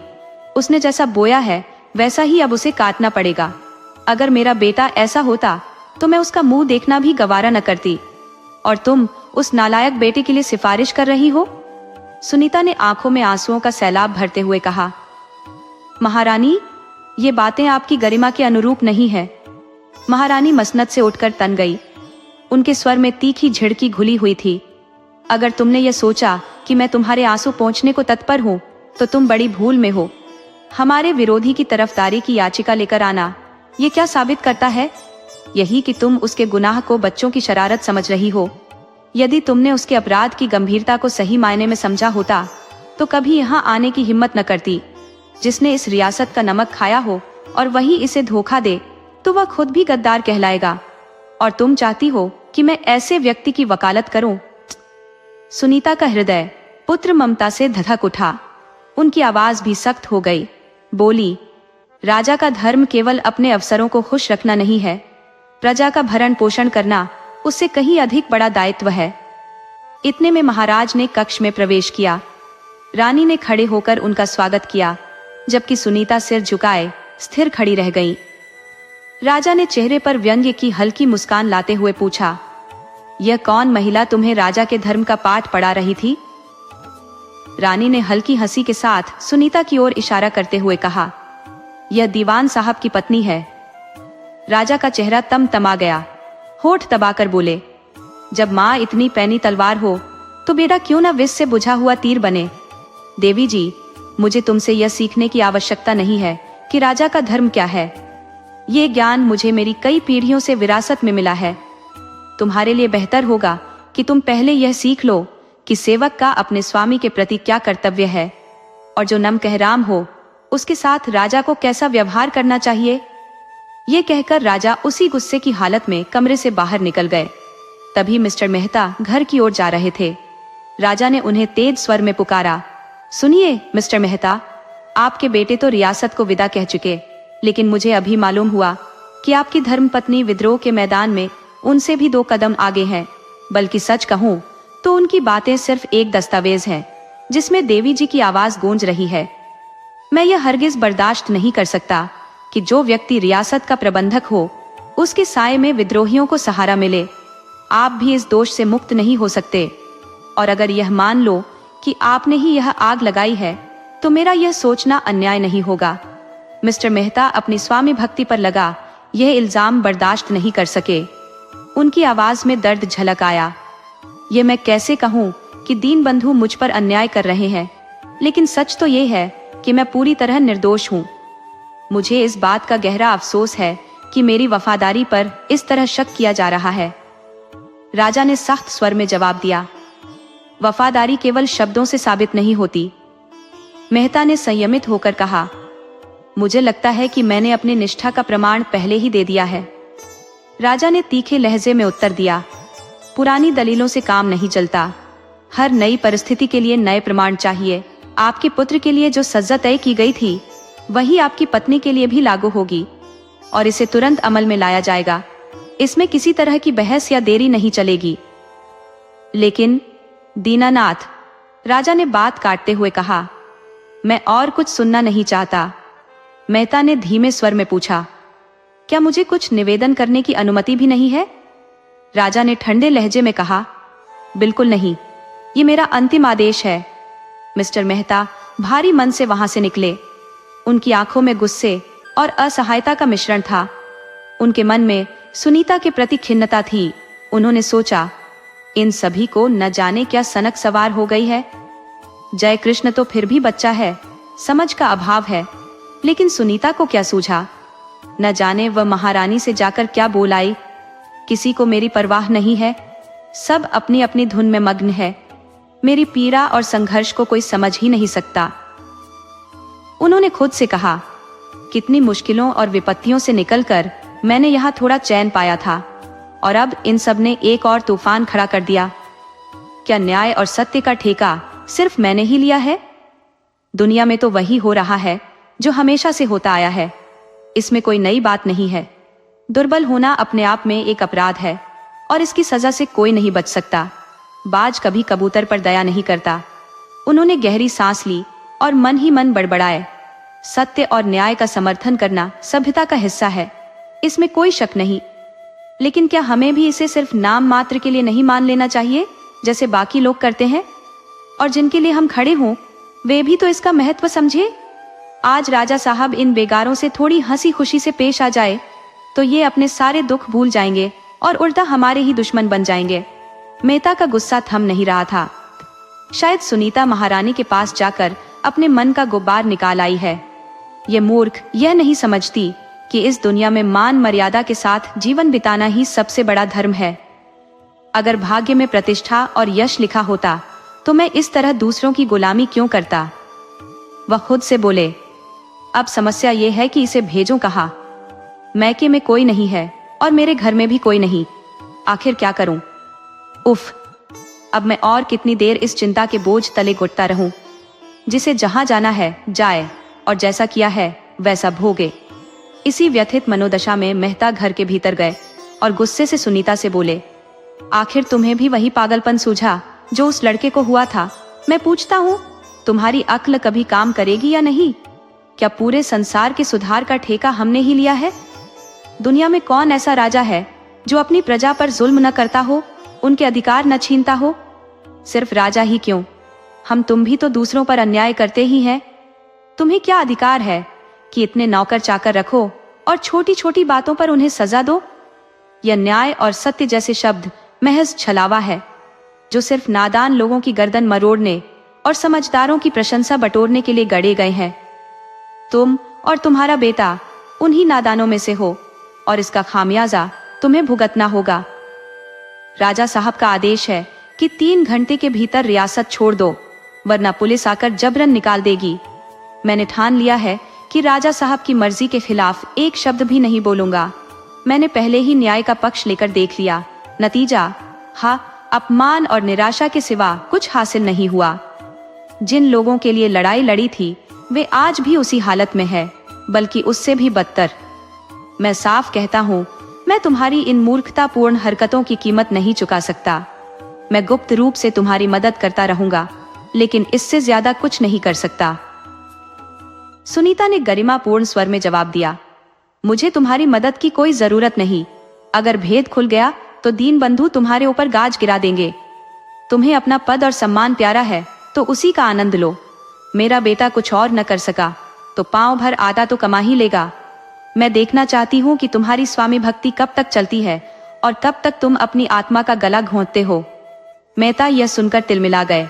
उसने जैसा बोया है वैसा ही अब उसे काटना पड़ेगा। अगर मेरा बेटा ऐसा होता तो मैं उसका मुंह देखना भी गवारा न करती। और तुम उस नालायक बेटे के लिए सिफारिश कर रही हो? सुनीता ने आंखों में आंसुओं का सैलाब भरते हुए कहा, महारानी, ये बातें आपकी गरिमा के अनुरूप नहीं है। महारानी मसनद से उठकर तन गई। उनके स्वर में तीखी झिड़की घुली हुई थी। अगर तुमने यह सोचा कि मैं तुम्हारे आंसू पोंछने को तत्पर हूं तो तुम बड़ी भूल में हो। हमारे विरोधी की तरफदारी की याचिका लेकर आना ये क्या साबित करता है? यही कि तुम उसके गुनाह को बच्चों की शरारत समझ रही हो। यदि तुमने उसके अपराध की गंभीरता को सही मायने में समझा होता तो कभी यहाँ आने की हिम्मत न करती। जिसने इस रियासत का नमक खाया हो और वही इसे धोखा दे तो वह खुद भी गद्दार कहलाएगा। और तुम चाहती हो कि मैं ऐसे व्यक्ति की वकालत करूं? सुनीता का हृदय पुत्र ममता से धधक उठा। उनकी आवाज भी सख्त हो गई। बोली, राजा का धर्म केवल अपने अफसरों को खुश रखना नहीं है, प्रजा का भरण पोषण करना उससे कहीं अधिक बड़ा दायित्व है। इतने में महाराज ने कक्ष में प्रवेश किया। रानी ने खड़े होकर उनका स्वागत किया, जबकि सुनीता सिर झुकाए स्थिर खड़ी रह गई। राजा ने चेहरे पर व्यंग्य की हल्की मुस्कान लाते हुए पूछा, यह कौन महिला तुम्हें राजा के धर्म का पाठ पढ़ा रही थी? रानी ने हल्की हंसी के साथ सुनीता की ओर इशारा करते हुए कहा, यह दीवान साहब की पत्नी है। राजा का चेहरा तमतमा गया। होठ दबाकर बोले, जब माँ इतनी पैनी तलवार हो तो बेटा क्यों न विष से बुझा हुआ तीर बने। देवी जी, मुझे तुमसे यह सीखने की आवश्यकता नहीं है कि राजा का धर्म क्या है। ये ज्ञान मुझे मेरी कई पीढ़ियों से विरासत में मिला है। तुम्हारे लिए बेहतर होगा कि तुम पहले यह सीख लो कि सेवक का अपने स्वामी के प्रति क्या कर्तव्य है और जो नम कहराम हो उसके साथ राजा को कैसा व्यवहार करना चाहिए। ये कहकर राजा उसी गुस्से की हालत में कमरे से बाहर निकल गए। तभी मिस्टर मेहता घर की ओर जा रहे थे। राजा ने उन्हें तेज स्वर में पुकारा, सुनिए मिस्टर मेहता, आपके बेटे तो रियासत को विदा कह चुके, लेकिन मुझे अभी मालूम हुआ कि आपकी धर्मपत्नी विद्रोह के मैदान में उनसे भी 2 कदम आगे हैं। बल्कि सच कहूं तो उनकी बातें सिर्फ एक दस्तावेज है जिसमें देवी जी की आवाज गूंज रही है। मैं यह हरगिज बर्दाश्त नहीं कर सकता कि जो व्यक्ति रियासत का प्रबंधक हो उसके साए में विद्रोहियों को सहारा मिले। आप भी इस दोष से मुक्त नहीं हो सकते। और अगर यह मान लो कि आपने ही यह आग लगाई है तो मेरा यह सोचना अन्याय नहीं होगा। मिस्टर मेहता अपनी स्वामी भक्ति पर लगा यह इल्जाम बर्दाश्त नहीं कर सके। उनकी आवाज में दर्द झलक आया। ये मैं कैसे कहूँ कि दीन बंधु मुझ पर अन्याय कर रहे हैं, लेकिन सच तो ये है कि मैं पूरी तरह निर्दोष हूँ। मुझे इस बात का गहरा अफसोस है कि मेरी वफादारी पर इस तरह शक किया जा रहा है। राजा ने सख्त स्वर में जवाब दिया, वफादारी केवल शब्दों से साबित नहीं होती। मेहता ने संयमित होकर कहा, मुझे लगता है कि मैंने अपनी निष्ठा का प्रमाण पहले ही दे दिया है। राजा ने तीखे लहजे में उत्तर दिया, पुरानी दलीलों से काम नहीं चलता। हर नई परिस्थिति के लिए नए प्रमाण चाहिए। आपके पुत्र के लिए जो सजा तय की गई थी वही आपकी पत्नी के लिए भी लागू होगी और इसे तुरंत अमल में लाया जाएगा। इसमें किसी तरह की बहस या देरी नहीं चलेगी। लेकिन दीनानाथ, राजा ने बात काटते हुए कहा, मैं और कुछ सुनना नहीं चाहता। मेहता ने धीमे स्वर में पूछा, क्या मुझे कुछ निवेदन करने की अनुमति भी नहीं है? राजा ने ठंडे लहजे में कहा, बिल्कुल नहीं, ये मेरा अंतिम आदेश है। मिस्टर मेहता भारी मन से वहां से निकले। उनकी आंखों में गुस्से और असहायता का मिश्रण था। उनके मन में सुनीता के प्रति खिन्नता थी। उन्होंने सोचा, इन सभी को न जाने क्या सनक सवार हो गई है। जय कृष्ण तो फिर भी बच्चा है, समझ का अभाव है। लेकिन सुनीता को क्या सूझा, न जाने वह महारानी से जाकर क्या बोल आई। किसी को मेरी परवाह नहीं है, सब अपनी अपनी धुन में मग्न है। मेरी पीड़ा और संघर्ष को कोई समझ ही नहीं सकता। उन्होंने खुद से कहा, कितनी मुश्किलों और विपत्तियों से निकलकर मैंने यहाँ थोड़ा चैन पाया था, और अब इन सब ने एक और तूफान खड़ा कर दिया। क्या न्याय और सत्य का ठेका सिर्फ मैंने ही लिया है? दुनिया में तो वही हो रहा है जो हमेशा से होता आया है, इसमें कोई नई बात नहीं है। दुर्बल होना अपने आप में एक अपराध है और इसकी सजा से कोई नहीं बच सकता। बाज कभी कबूतर पर दया नहीं करता। उन्होंने गहरी सांस ली और मन ही मन बड़बड़ाए। सत्य और न्याय का समर्थन करना सभ्यता का हिस्सा है, इसमें कोई शक नहीं। लेकिन क्या हमें भी इसे सिर्फ नाम मात्र के लिए नहीं मान लेना चाहिए, जैसे बाकी लोग करते हैं? और जिनके लिए हम खड़े हों, वे भी तो इसका महत्व समझे। आज राजा साहब इन बेगारों से थोड़ी हंसी खुशी से पेश आ जाए तो ये अपने सारे दुख भूल जाएंगे और उल्टा हमारे ही दुश्मन बन जाएंगे। मेहता का गुस्सा थम नहीं रहा था। शायद सुनीता महारानी के पास जाकर अपने मन का गुब्बार निकाल आई है। ये मूर्ख यह नहीं समझती कि इस दुनिया में मान मर्यादा के साथ जीवन बिताना ही सबसे बड़ा धर्म है। अगर भाग्य में प्रतिष्ठा और यश लिखा होता तो मैं इस तरह दूसरों की गुलामी क्यों करता। वह खुद से बोले, अब समस्या ये है कि इसे भेजूं कहाँ? मैके में कोई नहीं है और मेरे घर में भी कोई नहीं। आखिर क्या करूं? उफ, अब मैं और कितनी देर इस चिंता के बोझ तले घुटता रहूं? जिसे जहां जाना है जाए और जैसा किया है वैसा भोगे। इसी व्यथित मनोदशा में मेहता घर के भीतर गए और गुस्से से सुनीता से बोले, आखिर तुम्हें भी वही पागलपन सूझा जो उस लड़के को हुआ था? मैं पूछता हूँ, तुम्हारी अक्ल कभी काम करेगी या नहीं? क्या पूरे संसार के सुधार का ठेका हमने ही लिया है? दुनिया में कौन ऐसा राजा है जो अपनी प्रजा पर जुल्म न करता हो, उनके अधिकार न छीनता हो? सिर्फ राजा ही क्यों, हम तुम भी तो दूसरों पर अन्याय करते ही हैं। तुम्हें क्या अधिकार है कि इतने नौकर चाकर रखो और छोटी छोटी बातों पर उन्हें सजा दो? यह न्याय और सत्य जैसे शब्द महज छलावा है जो सिर्फ नादान लोगों की गर्दन मरोड़ने और समझदारों की प्रशंसा बटोरने के लिए गढ़े गए हैं। तुम और तुम्हारा बेटा उन्हीं नादानों में से हो और इसका खामियाजा तुम्हें भुगतना होगा। राजा साहब का आदेश है कि 3 घंटे के भीतर रियासत छोड़ दो, वरना पुलिस आकर जबरन निकाल देगी। मैंने ठान लिया है कि राजा साहब की मर्जी के खिलाफ एक शब्द भी नहीं बोलूंगा। मैंने पहले ही न्याय का पक्ष लेकर देख लिया, नतीजा अपमान और निराशा के सिवा कुछ हासिल नहीं हुआ। जिन लोगों के लिए लड़ाई लड़ी थी वे आज भी उसी हालत में है, बल्कि उससे भी बदतर। मैं साफ कहता हूँ, मैं तुम्हारी इन मूर्खतापूर्ण हरकतों की कीमत नहीं चुका सकता। मैं गुप्त रूप से तुम्हारी मदद करता रहूंगा, लेकिन इससे ज्यादा कुछ नहीं कर सकता। सुनीता ने गरिमापूर्ण स्वर में जवाब दिया, मुझे तुम्हारी मदद की कोई जरूरत नहीं। अगर भेद खुल गया तो दीन बंधु तुम्हारे ऊपर गाज गिरा देंगे। तुम्हें अपना पद और सम्मान प्यारा है तो उसी का आनंद लो। मेरा बेटा कुछ और न कर सका तो पांव भर आटा तो कमा ही लेगा। मैं देखना चाहती हूँ कि तुम्हारी स्वामी भक्ति कब तक चलती है और कब तक तुम अपनी आत्मा का गला घोंटते हो। मेहता यह सुनकर तिलमिला गए।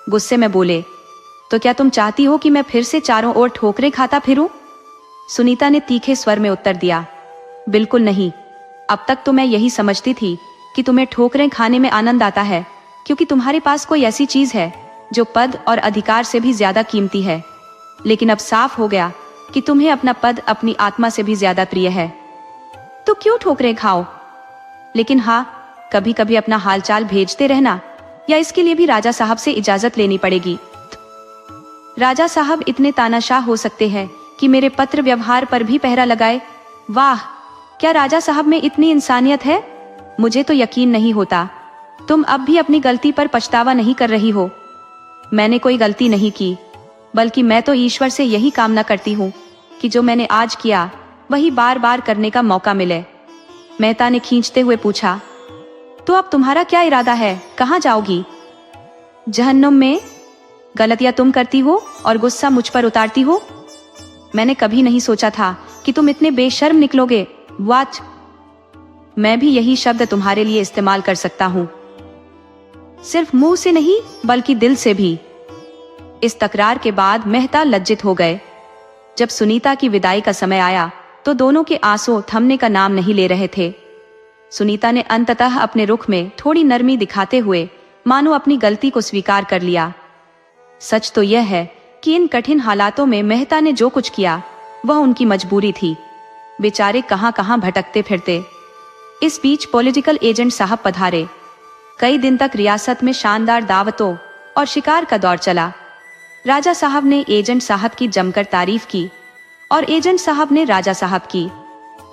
गुस्से में बोले, तो क्या तुम चाहती हो कि मैं फिर से चारों ओर ठोकरें खाता फिरूं? सुनीता ने तीखे स्वर में उत्तर दिया, बिल्कुल नहीं। अब तक तो मैं यही समझती थी कि तुम्हें ठोकरें खाने में आनंद आता है, क्योंकि तुम्हारे पास कोई ऐसी चीज है जो पद और अधिकार से भी ज्यादा कीमती है। लेकिन अब साफ हो गया कि तुम्हें अपना पद अपनी आत्मा से भी ज्यादा प्रिय है। तो क्यों ठोकरें खाओ? लेकिन हाँ, कभी कभी अपना हालचाल भेजते रहना, या इसके लिए भी राजा साहब से इजाजत लेनी पड़ेगी। राजा साहब इतने तानाशाह हो सकते हैं कि मेरे पत्र व्यवहार पर भी पहरा लगाए? वाह, क्या राजा साहब में इतनी इंसानियत है? मुझे तो यकीन नहीं होता। तुम अब भी अपनी गलती पर पछतावा नहीं कर रही हो। मैंने कोई गलती नहीं की, बल्कि मैं तो ईश्वर से यही कामना करती हूँ कि जो मैंने आज किया वही बार बार करने का मौका मिले। मेहता ने खींचते हुए पूछा, तो अब तुम्हारा क्या इरादा है? कहाँ जाओगी? जहन्नुम में। गलतियां तुम करती हो और गुस्सा मुझ पर उतारती हो। मैंने कभी नहीं सोचा था कि तुम इतने बेशर्म निकलोगे। वाच, मैं भी यही शब्द तुम्हारे लिए इस्तेमाल कर सकता हूँ, सिर्फ मुंह से नहीं बल्कि दिल से भी। इस तकरार के बाद मेहता लज्जित हो गए। जब सुनीता की विदाई का समय आया तो दोनों के आंसू थमने का नाम नहीं ले रहे थे। सुनीता ने अंततः अपने रुख में थोड़ी नरमी दिखाते हुए मानो अपनी गलती को स्वीकार कर लिया। सच तो यह है कि इन कठिन हालातों में मेहता ने जो कुछ किया वह उनकी मजबूरी थी। बेचारे कहां कहां भटकते फिरते। इस बीच पॉलिटिकल एजेंट साहब पधारे। कई दिन तक रियासत में शानदार दावतों और शिकार का दौर चला। राजा साहब ने एजेंट साहब की जमकर तारीफ की और एजेंट साहब ने राजा साहब की।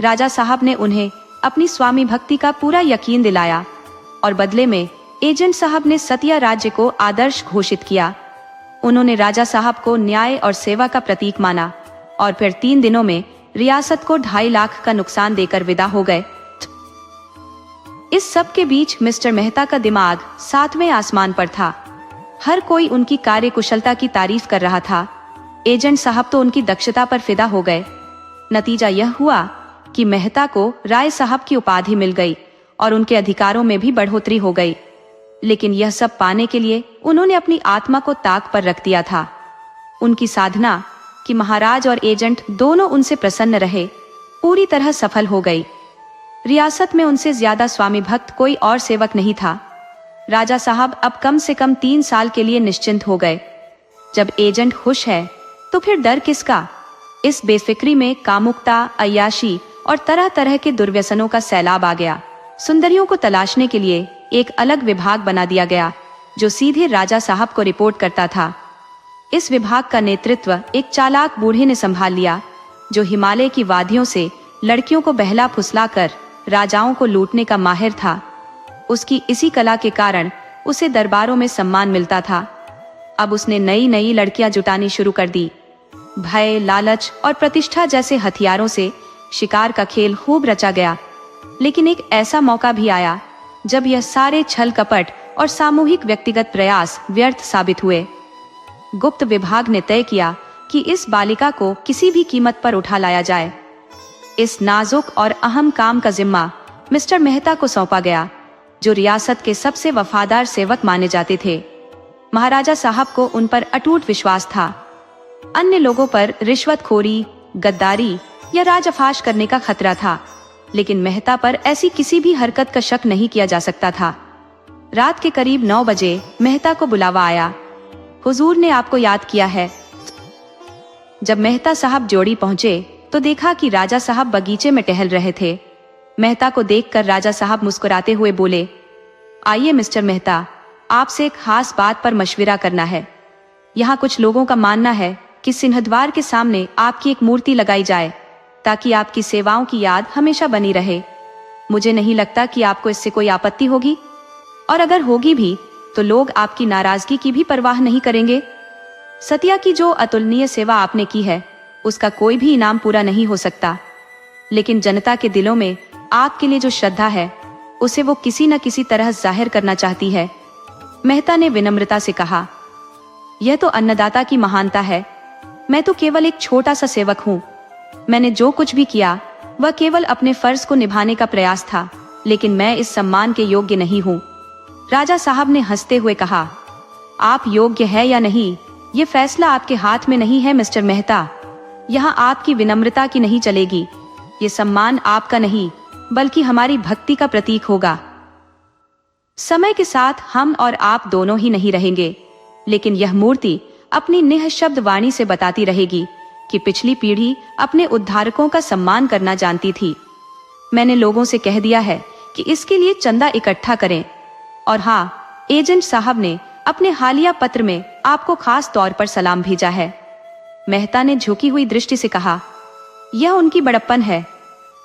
राजा साहब ने उन्हें अपनी स्वामी भक्ति का पूरा यकीन दिलाया और बदले में एजेंट साहब ने सतिया राज्य को आदर्श घोषित किया। उन्होंने राजा साहब को न्याय और सेवा का प्रतीक माना और फिर 3 दिनों में रियासत को 2.5 लाख का नुकसान देकर विदा हो गए। इस सब के बीच मिस्टर मेहता का दिमाग 7वें आसमान पर था। हर कोई उनकी कार्यकुशलता की तारीफ कर रहा था। एजेंट साहब तो उनकी दक्षता पर फिदा हो गए। नतीजा यह हुआ कि मेहता को राय साहब की उपाधि मिल गई और उनके अधिकारों में भी बढ़ोतरी हो गई। लेकिन यह सब पाने के लिए उन्होंने अपनी आत्मा को ताक पर रख दिया था। उनकी साधना कि महाराज और एजेंट दोनों उनसे प्रसन्न रहे पूरी तरह सफल हो गई। रियासत में उनसे ज्यादा स्वामी भक्त कोई और सेवक नहीं था। राजा साहब अब कम से कम 3 साल के लिए निश्चिंत हो गए। जब एजेंट खुश है तो फिर डर किसका। इस बेफिक्री में कामुकता, अय्याशी और तरह तरह के दुर्व्यसनों का सैलाब आ गया। सुंदरियों को तलाशने के लिए एक अलग विभाग बना दिया गया जो सीधे राजा साहब को रिपोर्ट करता था। इस विभाग का नेतृत्व एक चालाक बूढ़े ने संभाल लिया जो हिमालय की वादियों से लड़कियों को बहला फुसलाकर राजाओं को लूटने का माहिर था। उसकी इसी कला के कारण उसे दरबारों में सम्मान मिलता था। अब उसने नई नई लड़कियां जुटानी शुरू कर दी। भय, लालच और प्रतिष्ठा जैसे हथियारों से शिकार का खेल खूब रचा गया। लेकिन एक ऐसा मौका भी आया जब यह सारे छल कपट और सामूहिक व्यक्तिगत प्रयास व्यर्थ साबित हुए। गुप्त विभाग ने तय किया कि इस बालिका को किसी भी कीमत पर उठा लाया जाए। इस नाजुक और अहम काम का जिम्मा मिस्टर मेहता को सौंपा गया जो रियासत के सबसे वफादार सेवक माने जाते थे। महाराजा साहब को उन पर अटूट विश्वास था। अन्य लोगों पर रिश्वतखोरी, गद्दारी या राजफाश करने का खतरा था, लेकिन मेहता पर ऐसी किसी भी हरकत का शक नहीं किया जा सकता था। रात के करीब 9 बजे मेहता को बुलावा आया। हुजूर ने आपको याद किया है। जब मेहता साहब जोड़ी पहुंचे तो देखा कि राजा साहब बगीचे में टहल रहे थे। मेहता को देखकर राजा साहब मुस्कुराते हुए बोले, आइए मिस्टर मेहता, आपसे एक खास बात पर मशविरा करना है। यहाँ कुछ लोगों का मानना है कि सिंहद्वार के सामने आपकी एक मूर्ति लगाई जाए ताकि आपकी सेवाओं की याद हमेशा बनी रहे। मुझे नहीं लगता कि आपको इससे कोई आपत्ति होगी, और अगर होगी भी तो लोग आपकी नाराजगी की भी परवाह नहीं करेंगे। सतिया की जो अतुलनीय सेवा आपने की है उसका कोई भी इनाम पूरा नहीं हो सकता, लेकिन जनता के दिलों में आपके लिए जो श्रद्धा है उसे वो किसी न किसी तरह जाहिर करना चाहती है। मेहता ने विनम्रता से कहा, यह तो अन्नदाता की महानता है। मैं तो केवल एक छोटा सा सेवक हूँ। मैंने जो कुछ भी किया वह केवल अपने फर्ज को निभाने का प्रयास था, लेकिन मैं इस सम्मान के योग्य नहीं हूँ। राजा साहब ने हंसते हुए कहा, आप योग्य है या नहीं ये फैसला आपके हाथ में नहीं है मिस्टर मेहता। यहाँ आपकी विनम्रता की नहीं चलेगी। ये सम्मान आपका नहीं बल्कि हमारी भक्ति का प्रतीक होगा। समय के साथ हम और आप दोनों ही नहीं रहेंगे, लेकिन यह मूर्ति अपनी निःशब्द वाणी से बताती रहेगी कि पिछली पीढ़ी अपने उद्धारकों का सम्मान करना जानती थी। मैंने लोगों से कह दिया है कि इसके लिए चंदा इकट्ठा करें, और हाँ, एजेंट साहब ने अपने हालिया पत्र में आपको खास तौर पर सलाम भेजा है। मेहता ने झुकी हुई दृष्टि से कहा, यह उनकी बड़प्पन है।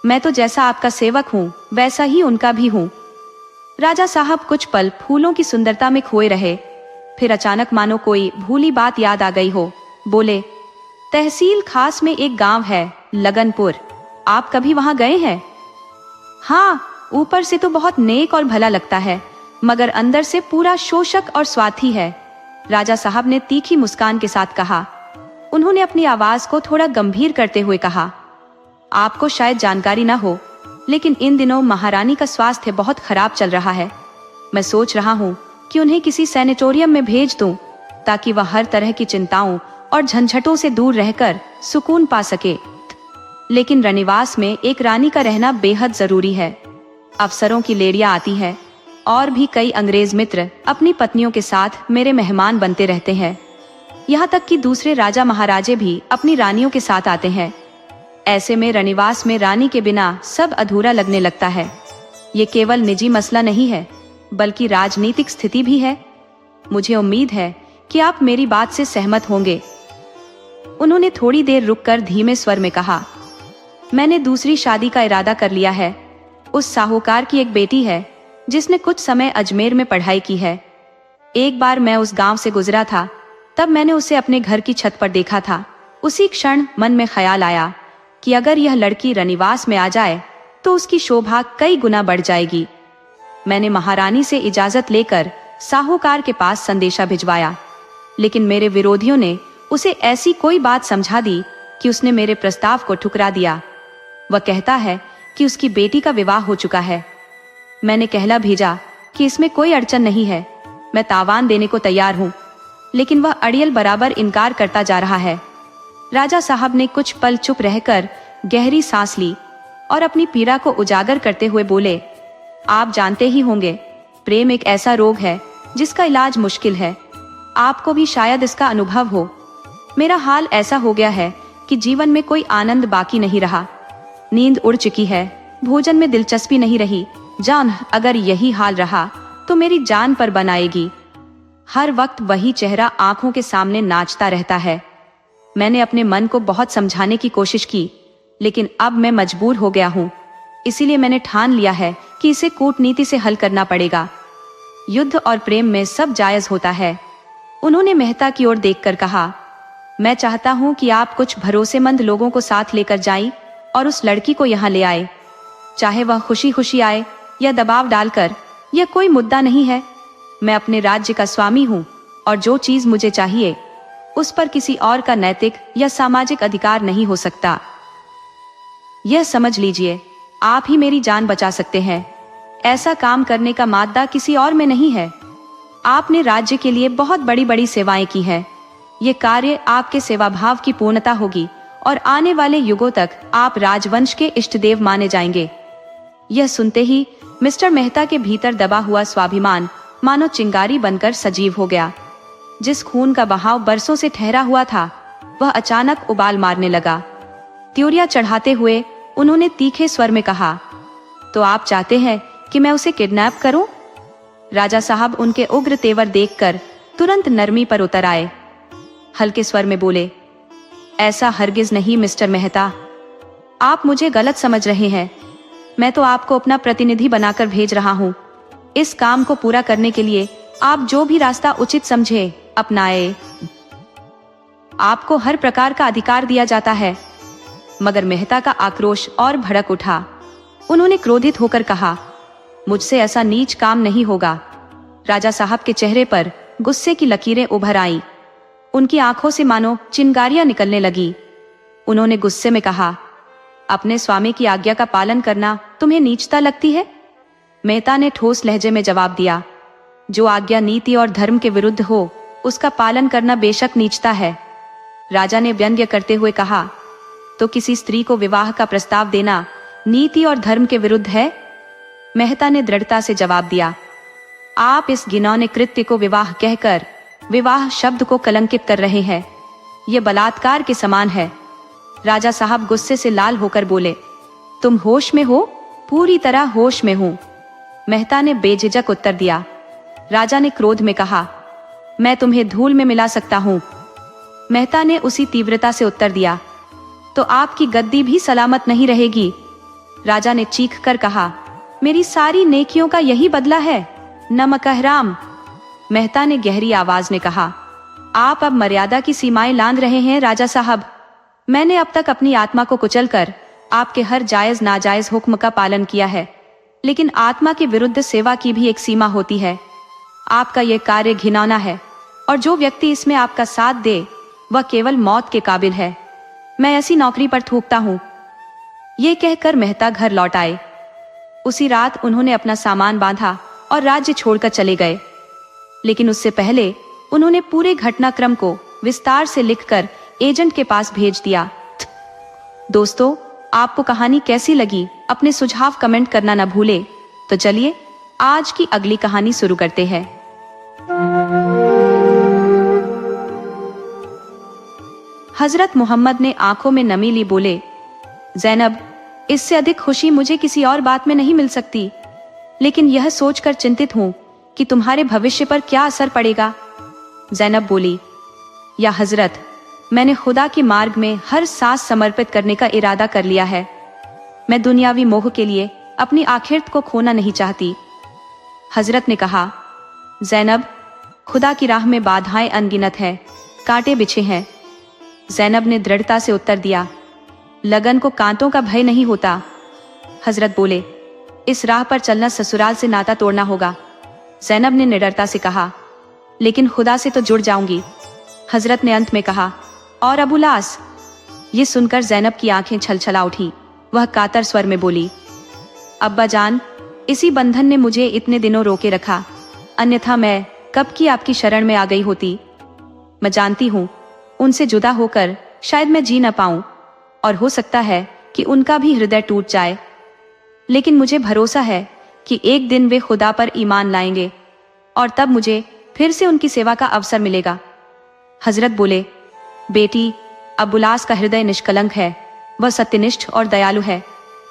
मैं तो जैसा आपका सेवक हूँ वैसा ही उनका भी हूँ। राजा साहब कुछ पल फूलों की सुंदरता में खोए रहे, फिर अचानक मानो कोई भूली बात याद आ गई हो, बोले, तहसील खास में एक गांव है लगनपुर, आप कभी वहां गए हैं? हाँ, ऊपर से तो बहुत नेक और भला लगता है, मगर अंदर से पूरा शोषक और स्वार्थी है। राजा साहब ने तीखी मुस्कान के साथ कहा। उन्होंने अपनी आवाज को थोड़ा गंभीर करते हुए कहा, आपको शायद जानकारी ना हो, लेकिन इन दिनों महारानी का स्वास्थ्य बहुत खराब चल रहा है। मैं सोच रहा हूँ कि उन्हें किसी सैनिटोरियम में भेज दूं ताकि वह हर तरह की चिंताओं और झंझटों से दूर रहकर सुकून पा सके। लेकिन रनिवास में एक रानी का रहना बेहद जरूरी है। अफसरों की लेडियां आती है और भी कई अंग्रेज मित्र अपनी पत्नियों के साथ मेरे मेहमान बनते रहते हैं। यहाँ तक कि दूसरे राजा महाराजे भी अपनी रानियों के साथ आते हैं। ऐसे में रनिवास में रानी के बिना सब अधूरा लगने लगता है। ये केवल निजी मसला नहीं है, बल्कि राजनीतिक स्थिति भी है। मुझे उम्मीद है कि आप मेरी बात से सहमत होंगे। उन्होंने थोड़ी देर रुककर धीमे स्वर में कहा, मैंने दूसरी शादी का इरादा कर लिया है। उस साहूकार की एक बेटी है जिसने कुछ समय अजमेर में पढ़ाई की है। एक बार मैं उस गांव से गुजरा था, तब मैंने उसे अपने घर की छत पर देखा था। उसी क्षण मन में ख्याल आया कि अगर यह लड़की रनिवास में आ जाए तो उसकी शोभा कई गुना बढ़ जाएगी। मैंने महारानी से इजाजत लेकर साहूकार के पास संदेशा भिजवाया, लेकिन मेरे विरोधियों ने उसे ऐसी कोई बात समझा दी कि उसने मेरे प्रस्ताव को ठुकरा दिया। वह कहता है कि उसकी बेटी का विवाह हो चुका है। मैंने कहला भेजा कि इसमें कोई अड़चन नहीं है, मैं तावान देने को तैयार हूँ, लेकिन वह अड़ियल बराबर इनकार करता जा रहा है। राजा साहब ने कुछ पल चुप रहकर गहरी सांस ली और अपनी पीड़ा को उजागर करते हुए बोले, आप जानते ही होंगे, प्रेम एक ऐसा रोग है जिसका इलाज मुश्किल है। आपको भी शायद इसका अनुभव हो। मेरा हाल ऐसा हो गया है कि जीवन में कोई आनंद बाकी नहीं रहा। नींद उड़ चुकी है, भोजन में दिलचस्पी नहीं रही। जान, अगर यही हाल रहा तो मेरी जान पर बनाएगी। हर वक्त वही चेहरा आंखों के सामने नाचता रहता है। मैंने अपने मन को बहुत समझाने की कोशिश की, लेकिन अब मैं मजबूर हो गया हूँ। इसीलिए मैंने ठान लिया है कि इसे कूटनीति से हल करना पड़ेगा। युद्ध और प्रेम में सब जायज होता है। उन्होंने मेहता की ओर देखकर कहा, मैं चाहता हूँ कि आप कुछ भरोसेमंद लोगों को साथ लेकर जाएं और उस लड़की को यहाँ ले आए। चाहे वह खुशी खुशी आए या दबाव डालकर, यह कोई मुद्दा नहीं है। मैं अपने राज्य का स्वामी हूँ और जो चीज मुझे चाहिए उस पर किसी और का नैतिक या सामाजिक अधिकार नहीं हो सकता। यह समझ लीजिए, आप ही मेरी जान बचा सकते हैं। ऐसा काम करने का मादा किसी और में नहीं है। आपने राज्य के लिए बहुत बड़ी बड़ी सेवाएं की हैं। ये कार्य आपके सेवाभाव की पूर्णता होगी और आने वाले युगों तक आप राजवंश के इष्टदेव माने जाएंगे। यह सुनते ही मिस्टर मेहता के भीतर दबा हुआ स्वाभिमान मानो चिंगारी बनकर सजीव हो गया। जिस खून का बहाव बरसों से ठहरा हुआ था, वह अचानक उबाल मारने लगा। त्योरिया चढ़ाते हुए उन्होंने तीखे स्वर में कहा, तो आप चाहते हैं कि मैं उसे किडनैप करूं? राजा साहब उनके उग्र तेवर देखकर तुरंत नरमी पर उतर आए। हल्के स्वर में बोले, ऐसा हरगिज नहीं मिस्टर मेहता, आप मुझे गलत समझ रहे हैं। मैं तो आपको अपना प्रतिनिधि बनाकर भेज रहा हूँ। इस काम को पूरा करने के लिए आप जो भी रास्ता उचित समझे अपनाए। आपको हर प्रकार का अधिकार दिया जाता है। मगर मेहता का आक्रोश और भड़क उठा। उन्होंने क्रोधित होकर कहा, मुझसे ऐसा नीच काम नहीं होगा। राजा साहब के चेहरे पर गुस्से की लकीरें उभर आईं। उनकी आंखों से मानो चिंगारियां निकलने लगी। उन्होंने गुस्से में कहा, अपने स्वामी की आज्ञा का पालन करना तुम्हें नीचता लगती है? मेहता ने ठोस लहजे में जवाब दिया, जो आज्ञा नीति और धर्म के विरुद्ध हो उसका पालन करना बेशक नीचता है। राजा ने व्यंग्य करते हुए कहा, तो किसी स्त्री को विवाह का प्रस्ताव देना नीति और धर्म के विरुद्ध है? मेहता ने दृढ़ता से जवाब दिया, आप इस घिनौने कृत्य को विवाह कहकर विवाह शब्द को कलंकित कर रहे हैं। यह बलात्कार के समान है। राजा साहब गुस्से से लाल होकर बोले, तुम होश में हो? पूरी तरह होश में हूं। मेहता ने बेझिझक उत्तर दिया। राजा ने क्रोध में कहा, मैं तुम्हें धूल में मिला सकता हूं। मेहता ने उसी तीव्रता से उत्तर दिया, तो आपकी गद्दी भी सलामत नहीं रहेगी। राजा ने चीख कर कहा, मेरी सारी नेकियों का यही बदला है, नमक हराम। मेहता ने गहरी आवाज में कहा, आप अब मर्यादा की सीमाएं लांघ रहे हैं राजा साहब। मैंने अब तक अपनी आत्मा को कुचलकर आपके हर जायज नाजायज हुक्म का पालन किया है, लेकिन आत्मा के विरुद्ध सेवा की भी एक सीमा होती है। आपका यह कार्य घिनौना है और जो व्यक्ति इसमें आपका साथ दे वह केवल मौत के काबिल है। मैं ऐसी नौकरी पर थूकता हूँ। ये कहकर मेहता घर लौट आए। उसी रात उन्होंने अपना सामान बांधा और राज्य छोड़कर चले गए। लेकिन उससे पहले उन्होंने पूरे घटनाक्रम को विस्तार से लिखकर एजेंट के पास भेज दिया। दोस्तों, आपको कहानी कैसी लगी अपने सुझाव कमेंट करना न भूले। तो चलिए आज की अगली कहानी शुरू करते हैं। हजरत मोहम्मद ने आंखों में नमी ली बोले, ज़ैनब, इससे अधिक खुशी मुझे किसी और बात में नहीं मिल सकती, लेकिन यह सोचकर चिंतित हूँ कि तुम्हारे भविष्य पर क्या असर पड़ेगा। ज़ैनब बोली, या हजरत, मैंने खुदा के मार्ग में हर सांस समर्पित करने का इरादा कर लिया है। मैं दुनियावी मोह के लिए अपनी आखिरत को खोना नहीं चाहती। हजरत ने कहा, ज़ैनब, खुदा की राह में बाधाएं अनगिनत है, कांटे बिछे हैं। ज़ैनब ने दृढ़ता से उत्तर दिया, लगन को कांटों का भय नहीं होता। हजरत बोले, इस राह पर चलना ससुराल से नाता तोड़ना होगा। ज़ैनब ने निडरता से कहा, लेकिन खुदा से तो जुड़ जाऊंगी। हजरत ने अंत में कहा, और अबू लास। ये सुनकर ज़ैनब की आंखें छलछला उठी। वह कातर स्वर में बोली, अब्बा जान, इसी बंधन ने मुझे इतने दिनों रोके रखा, अन्यथा मैं कब की आपकी शरण में आ गई होती। मैं जानती हूँ उनसे जुदा होकर शायद मैं जी न पाऊं, और हो सकता है कि उनका भी हृदय टूट जाए, लेकिन मुझे भरोसा है कि एक दिन वे खुदा पर ईमान लाएंगे और तब मुझे फिर से उनकी सेवा का अवसर मिलेगा। हजरत बोले, बेटी, अबुलास का हृदय निष्कलंक है, वह सत्यनिष्ठ और दयालु है,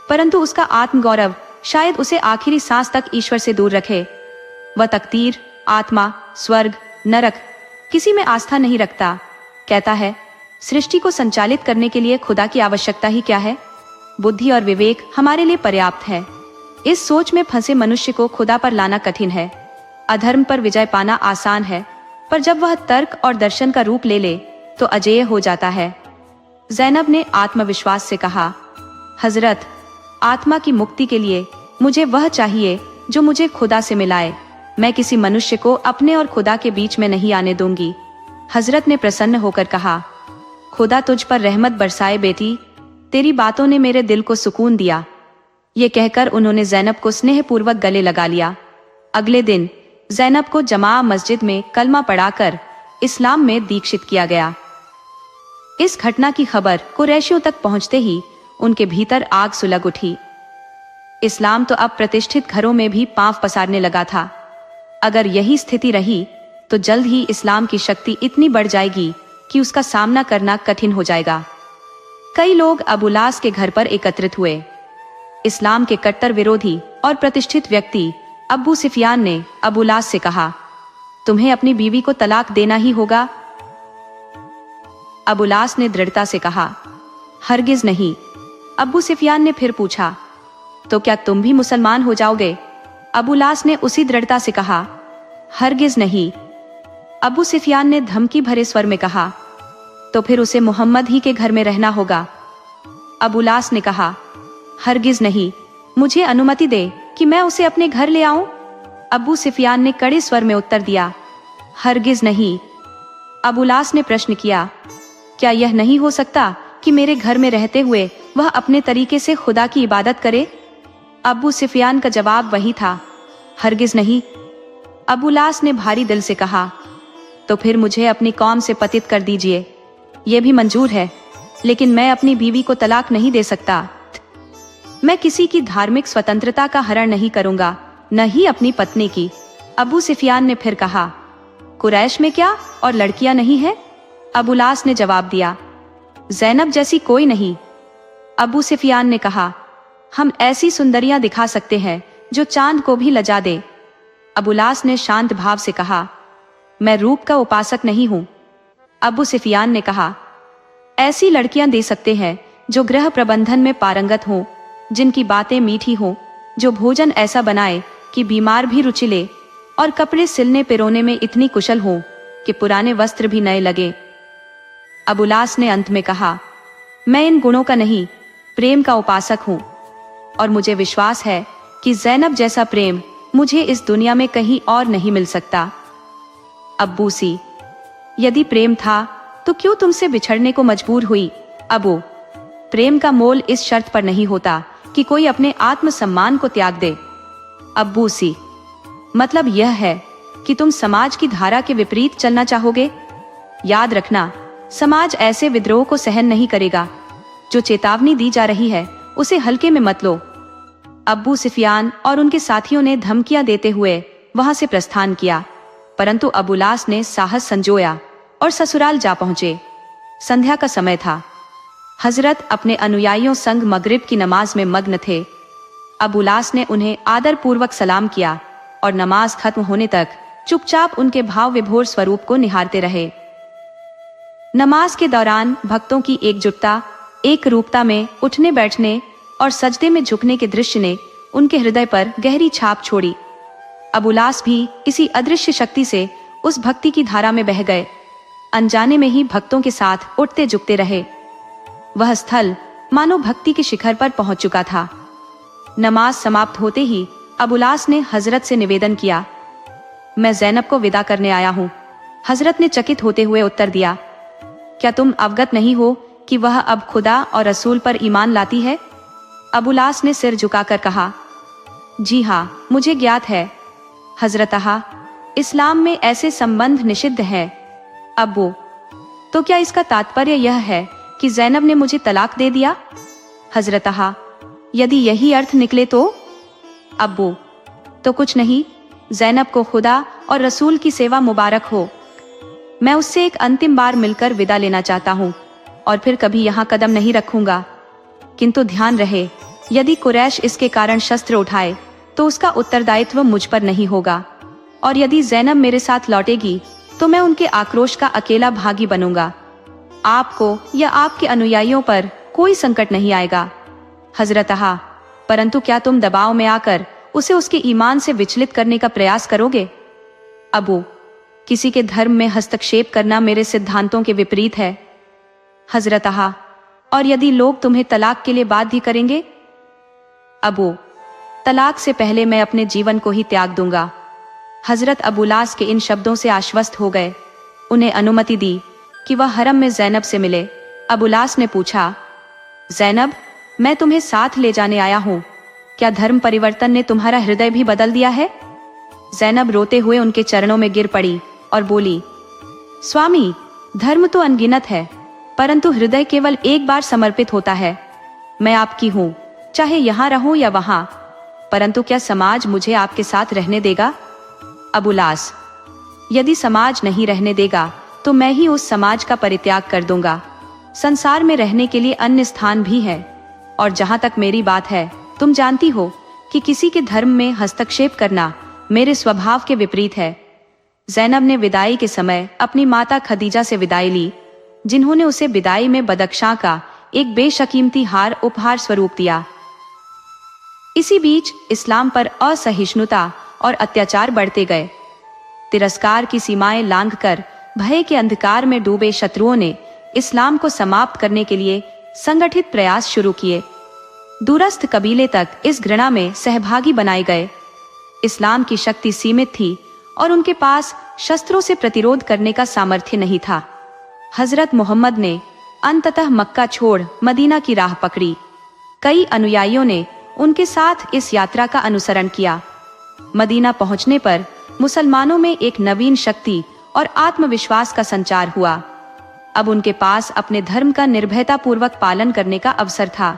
परंतु उसका आत्मगौरव शायद उसे आखिरी सांस तक ईश्वर से दूर रखे। वह तकदीर, आत्मा, स्वर्ग, नरक किसी में आस्था नहीं रखता। कहता है, सृष्टि को संचालित करने के लिए खुदा की आवश्यकता ही क्या है? बुद्धि और विवेक हमारे लिए पर्याप्त है। इस सोच में फंसे मनुष्य को खुदा पर लाना कठिन है। अधर्म पर विजय पाना आसान है, पर जब वह तर्क और दर्शन का रूप ले ले तो अजेय हो जाता है। ज़ैनब ने आत्मविश्वास से कहा, हजरत, आत्मा की मुक्ति के लिए मुझे वह चाहिए जो मुझे खुदा से मिलाए। मैं किसी मनुष्य को अपने और खुदा के बीच में नहीं आने दूंगी। हजरत ने प्रसन्न होकर कहा, खुदा तुझ पर रहमत बरसाए बेटी, तेरी बातों ने मेरे दिल को सुकून दिया। ये कहकर उन्होंने ज़ैनब को स्नेहपूर्वक गले लगा लिया। अगले दिन ज़ैनब को जमा मस्जिद में कलमा पढ़ाकर इस्लाम में दीक्षित किया गया। इस घटना की खबर कुरैशियों तक पहुंचते ही उनके भीतर आग सुलग उठी। इस्लाम तो अब प्रतिष्ठित घरों में भी पांव पसारने लगा था। अगर यही स्थिति रही तो जल्द ही इस्लाम की शक्ति इतनी बढ़ जाएगी कि उसका सामना करना कठिन हो जाएगा। कई लोग अबुलास के घर पर एकत्रित हुए। इस्लाम के कट्टर विरोधी और प्रतिष्ठित व्यक्ति अब्बू सुफियान ने अबुलास से कहा, तुम्हें अपनी बीवी को तलाक देना ही होगा। अबुलास ने दृढ़ता से कहा, हरगिज नहीं। अब्बू सुफियान ने फिर पूछा, तो क्या तुम भी मुसलमान हो जाओगे? अबुलास ने उसी दृढ़ता से कहा, हरगिज नहीं। अब्बू सुफियान ने धमकी भरे स्वर में कहा, तो फिर उसे मोहम्मद ही के घर में रहना होगा। अबुलास ने कहा, हरगिज नहीं, मुझे अनुमति दे कि मैं उसे अपने घर ले आऊं। अब्बू सुफियान ने कड़े स्वर में उत्तर दिया, हरगिज नहीं। अबुलास ने प्रश्न किया, क्या यह नहीं हो सकता कि मेरे घर में रहते हुए वह अपने तरीके से खुदा की इबादत करे? अब्बू सुफियान का जवाब वही था, हरगिज नहीं। अबुलास ने भारी दिल से कहा, तो फिर मुझे अपनी कौम से पतित कर दीजिए। यह भी मंजूर है, लेकिन मैं अपनी बीवी को तलाक नहीं दे सकता। मैं किसी की धार्मिक स्वतंत्रता का हरण नहीं करूंगा, न ही अपनी पत्नी की। अबू सुफियान ने फिर कहा, कुरैश में क्या और लड़कियां नहीं है? अबुलास ने जवाब दिया, ज़ैनब जैसी कोई नहीं। अबू सुफियान ने कहा, हम ऐसी सुंदरियां दिखा सकते हैं जो चांद को भी लजा दे। अबुलास ने शांत भाव से कहा, मैं रूप का उपासक नहीं हूं। अबू सुफियान ने कहा, ऐसी लड़कियां दे सकते हैं जो गृह प्रबंधन में पारंगत हों, जिनकी बातें मीठी हों, जो भोजन ऐसा बनाए कि बीमार भी रुचि ले, और कपड़े सिलने पिरोने में इतनी कुशल हों कि पुराने वस्त्र भी नए लगे। अबुलास ने अंत में कहा, मैं इन गुणों का नहीं, प्रेम का उपासक हूं, और मुझे विश्वास है कि ज़ैनब जैसा प्रेम मुझे इस दुनिया में कहीं और नहीं मिल सकता। अब्बू सी, यदि प्रेम था तो क्यों तुमसे बिछड़ने को मजबूर हुई? अबू, प्रेम का मोल इस शर्त पर नहीं होता कि कोई अपने आत्मसम्मान को त्याग दे। अब्बू सी, मतलब यह है कि तुम समाज की धारा के विपरीत चलना चाहोगे? याद रखना, समाज ऐसे विद्रोह को सहन नहीं करेगा। जो चेतावनी दी जा रही है उसे हल्के में मत लो। अब्बू सुफियान और उनके साथियों ने धमकियां देते हुए वहां से प्रस्थान किया, परंतु अबू लास ने साहस संजोया और ससुराल जा पहुंचे। संध्या का समय था। हजरत अपने अनुयायियों संग मगरिब की नमाज में मग्न थे। अबू लास ने उन्हें आदर पूर्वक सलाम किया और नमाज खत्म होने तक चुपचाप उनके भाव विभोर स्वरूप को निहारते रहे। नमाज के दौरान भक्तों की एकजुटता, एक रूपता में उठने बैठने और सजदे में झुकने के दृश्य ने उनके हृदय पर गहरी छाप छोड़ी। अबू लास भी किसी अदृश्य शक्ति से उस भक्ति की धारा में बह गए। अनजाने में ही भक्तों के साथ उठते झुकते रहे। वह स्थल मानो भक्ति के शिखर पर पहुंच चुका था। नमाज समाप्त होते ही अबू लास ने हजरत से निवेदन किया, मैं ज़ैनब को विदा करने आया हूँ। हजरत ने चकित होते हुए उत्तर दिया, क्या तुम अवगत नहीं हो कि वह अब खुदा और रसूल पर ईमान लाती है? अबू लास ने सिर झुकाकर कहा, जी हाँ, मुझे ज्ञात है हजरत। इस्लाम में ऐसे संबंध निषिद्ध है। अब्बू, तो क्या इसका तात्पर्य यह है कि ज़ैनब ने मुझे तलाक दे दिया? हजरत, यदि यही अर्थ निकले तो? अब्बू, तो कुछ नहीं, ज़ैनब को खुदा और रसूल की सेवा मुबारक हो। मैं उससे एक अंतिम बार मिलकर विदा लेना चाहता हूँ और फिर कभी यहाँ कदम नहीं रखूंगा। किंतु ध्यान रहे, यदि कुरैश इसके कारण शस्त्र उठाए तो उसका उत्तरदायित्व मुझ पर नहीं होगा, और यदि ज़ैनब मेरे साथ लौटेगी तो मैं उनके आक्रोश का अकेला भागी बनूंगा। आपको या आपके अनुयायियों पर कोई संकट नहीं आएगा। हजरत, परंतु क्या तुम दबाव में आकर उसे उसके ईमान से विचलित करने का प्रयास करोगे? अबू, किसी के धर्म में हस्तक्षेप करना मेरे सिद्धांतों के विपरीत है। हजरत, और यदि लोग तुम्हें तलाक के लिए बाध्य करेंगे? अबू, तलाक से पहले मैं अपने जीवन को ही त्याग दूंगा। हजरत अबू लास के इन शब्दों से आश्वस्त हो गए। उन्हें अनुमति दी कि वह हरम में ज़ैनब से मिले। अबू लास ने पूछा, ज़ैनब, मैं तुम्हें साथ ले जाने आया हूँ। क्या धर्म परिवर्तन ने तुम्हारा हृदय भी बदल दिया है? ज़ैनब रोते हुए उनके चरणों में गिर पड़ी और बोली, स्वामी, धर्म तो अनगिनत है, परंतु हृदय केवल एक बार समर्पित होता है। मैं आपकी हूँ, चाहे यहाँ रहूं या वहां, परंतु क्या समाज मुझे आपके साथ रहने देगा? अबू लास, यदि समाज नहीं रहने देगा तो मैं ही उस समाज का परित्याग कर दूंगा। संसार में रहने के लिए अन्य स्थान भी है, और जहां तक मेरी बात है, तुम जानती हो कि किसी के धर्म में हस्तक्षेप करना मेरे स्वभाव के विपरीत है। ज़ैनब ने विदाई के समय अपनी माता खदीजा से विदाई ली, जिन्होंने उसे विदाई में बदख्शां का एक बेशकीमती हार उपहार स्वरूप दिया। इसी बीच इस्लाम पर असहिष्णुता और अत्याचार बढ़ते गए। तिरस्कार की सीमाएं लांघकर भय के अंधकार में डूबे शत्रुओं ने इस्लाम को समाप्त करने के लिए संगठित प्रयास शुरू किए। दूरस्थ कबीले तक इस घृणा में सहभागी बनाए गए। इस्लाम की शक्ति सीमित थी और उनके पास शस्त्रों से प्रतिरोध करने का सामर्थ्य नहीं था। हजरत मोहम्मद ने अंततः मक्का छोड़ मदीना की राह पकड़ी। कई अनुयायियों ने उनके साथ इस यात्रा का अनुसरण किया। मदीना पहुंचने पर मुसलमानों में एक नवीन शक्ति और आत्मविश्वास का संचार हुआ। अब उनके पास अपने धर्म का निर्भयता पूर्वक पालन करने का अवसर था।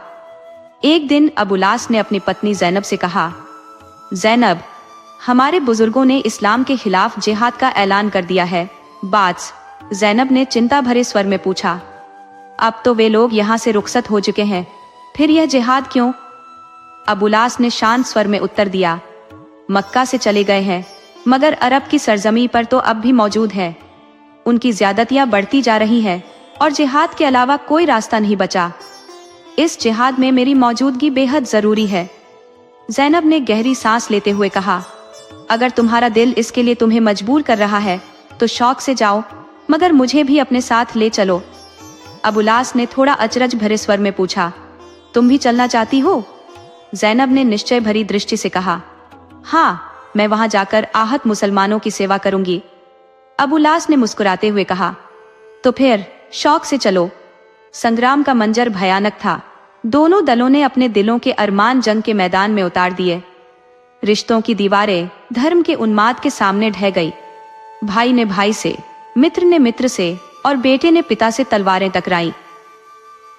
एक दिन अबू लास ने अपनी पत्नी ज़ैनब से कहा, ज़ैनब, हमारे बुजुर्गों ने इस्लाम के खिलाफ जिहाद का ऐलान कर दिया है। बात? ज़ैनब ने चिंता भरे स्वर में पूछा। अब तो वे लोग यहाँ से रुखसत हो चुके हैं, फिर यह जिहाद क्यों? अबू लास ने शांत स्वर में उत्तर दिया, मक्का से चले गए हैं, मगर अरब की सरजमी पर तो अब भी मौजूद है। उनकी ज्यादतियां बढ़ती जा रही हैं और जिहाद के अलावा कोई रास्ता नहीं बचा। इस जिहाद में मेरी मौजूदगी बेहद जरूरी है। ज़ैनब ने गहरी सांस लेते हुए कहा, अगर तुम्हारा दिल इसके लिए तुम्हें मजबूर कर रहा है तो शौक से जाओ, मगर मुझे भी अपने साथ ले चलो। अबू लास ने थोड़ा अचरज भरे स्वर में पूछा, तुम भी चलना चाहती हो? ज़ैनब ने निश्चय भरी दृष्टि से कहा, हाँ, मैं वहां जाकर आहत मुसलमानों की सेवा करूंगी। अबू लास ने मुस्कुराते हुए कहा, तो फिर शौक से चलो। संग्राम का मंजर भयानक था। दोनों दलों ने अपने दिलों के अरमान जंग के मैदान में उतार दिए। रिश्तों की दीवारें धर्म के उन्माद के सामने ढह गई। भाई ने भाई से, मित्र ने मित्र से और बेटे ने पिता से तलवारें टकराई।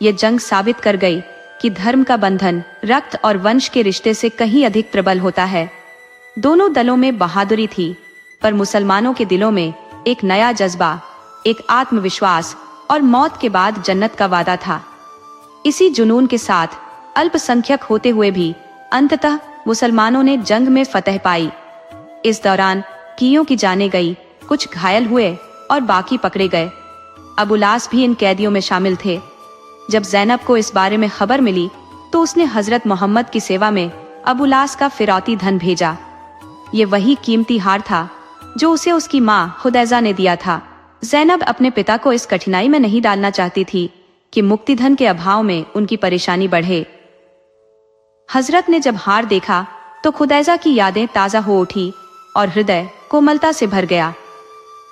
ये जंग साबित कर गई कि धर्म का बंधन रक्त और वंश के रिश्ते से कहीं अधिक प्रबल होता है। दोनों दलों में बहादुरी थी, पर मुसलमानों के दिलों में एक नया जज्बा, एक आत्मविश्वास और मौत के बाद जन्नत का वादा था। इसी जुनून के साथ अल्पसंख्यक होते हुए भी अंततः मुसलमानों ने जंग में फतह पाई। इस दौरान कीयों की जाने गई, कुछ घायल हुए और बाकी पकड़े गए। अबू लास भी इन कैदियों में शामिल थे। जब ज़ैनब को इस बारे में खबर मिली तो उसने हजरत मोहम्मद की सेवा में अबू लास का फिरौती धन भेजा। ये वही कीमती हार था जो उसे उसकी माँ खुदैजा ने दिया था। ज़ैनब अपने पिता को इस कठिनाई में नहीं डालना चाहती थी कि मुक्तिधन के अभाव में उनकी परेशानी बढ़े। हजरत ने जब हार देखा तो खुदैजा की यादें ताज़ा हो उठी और हृदय कोमलता से भर गया।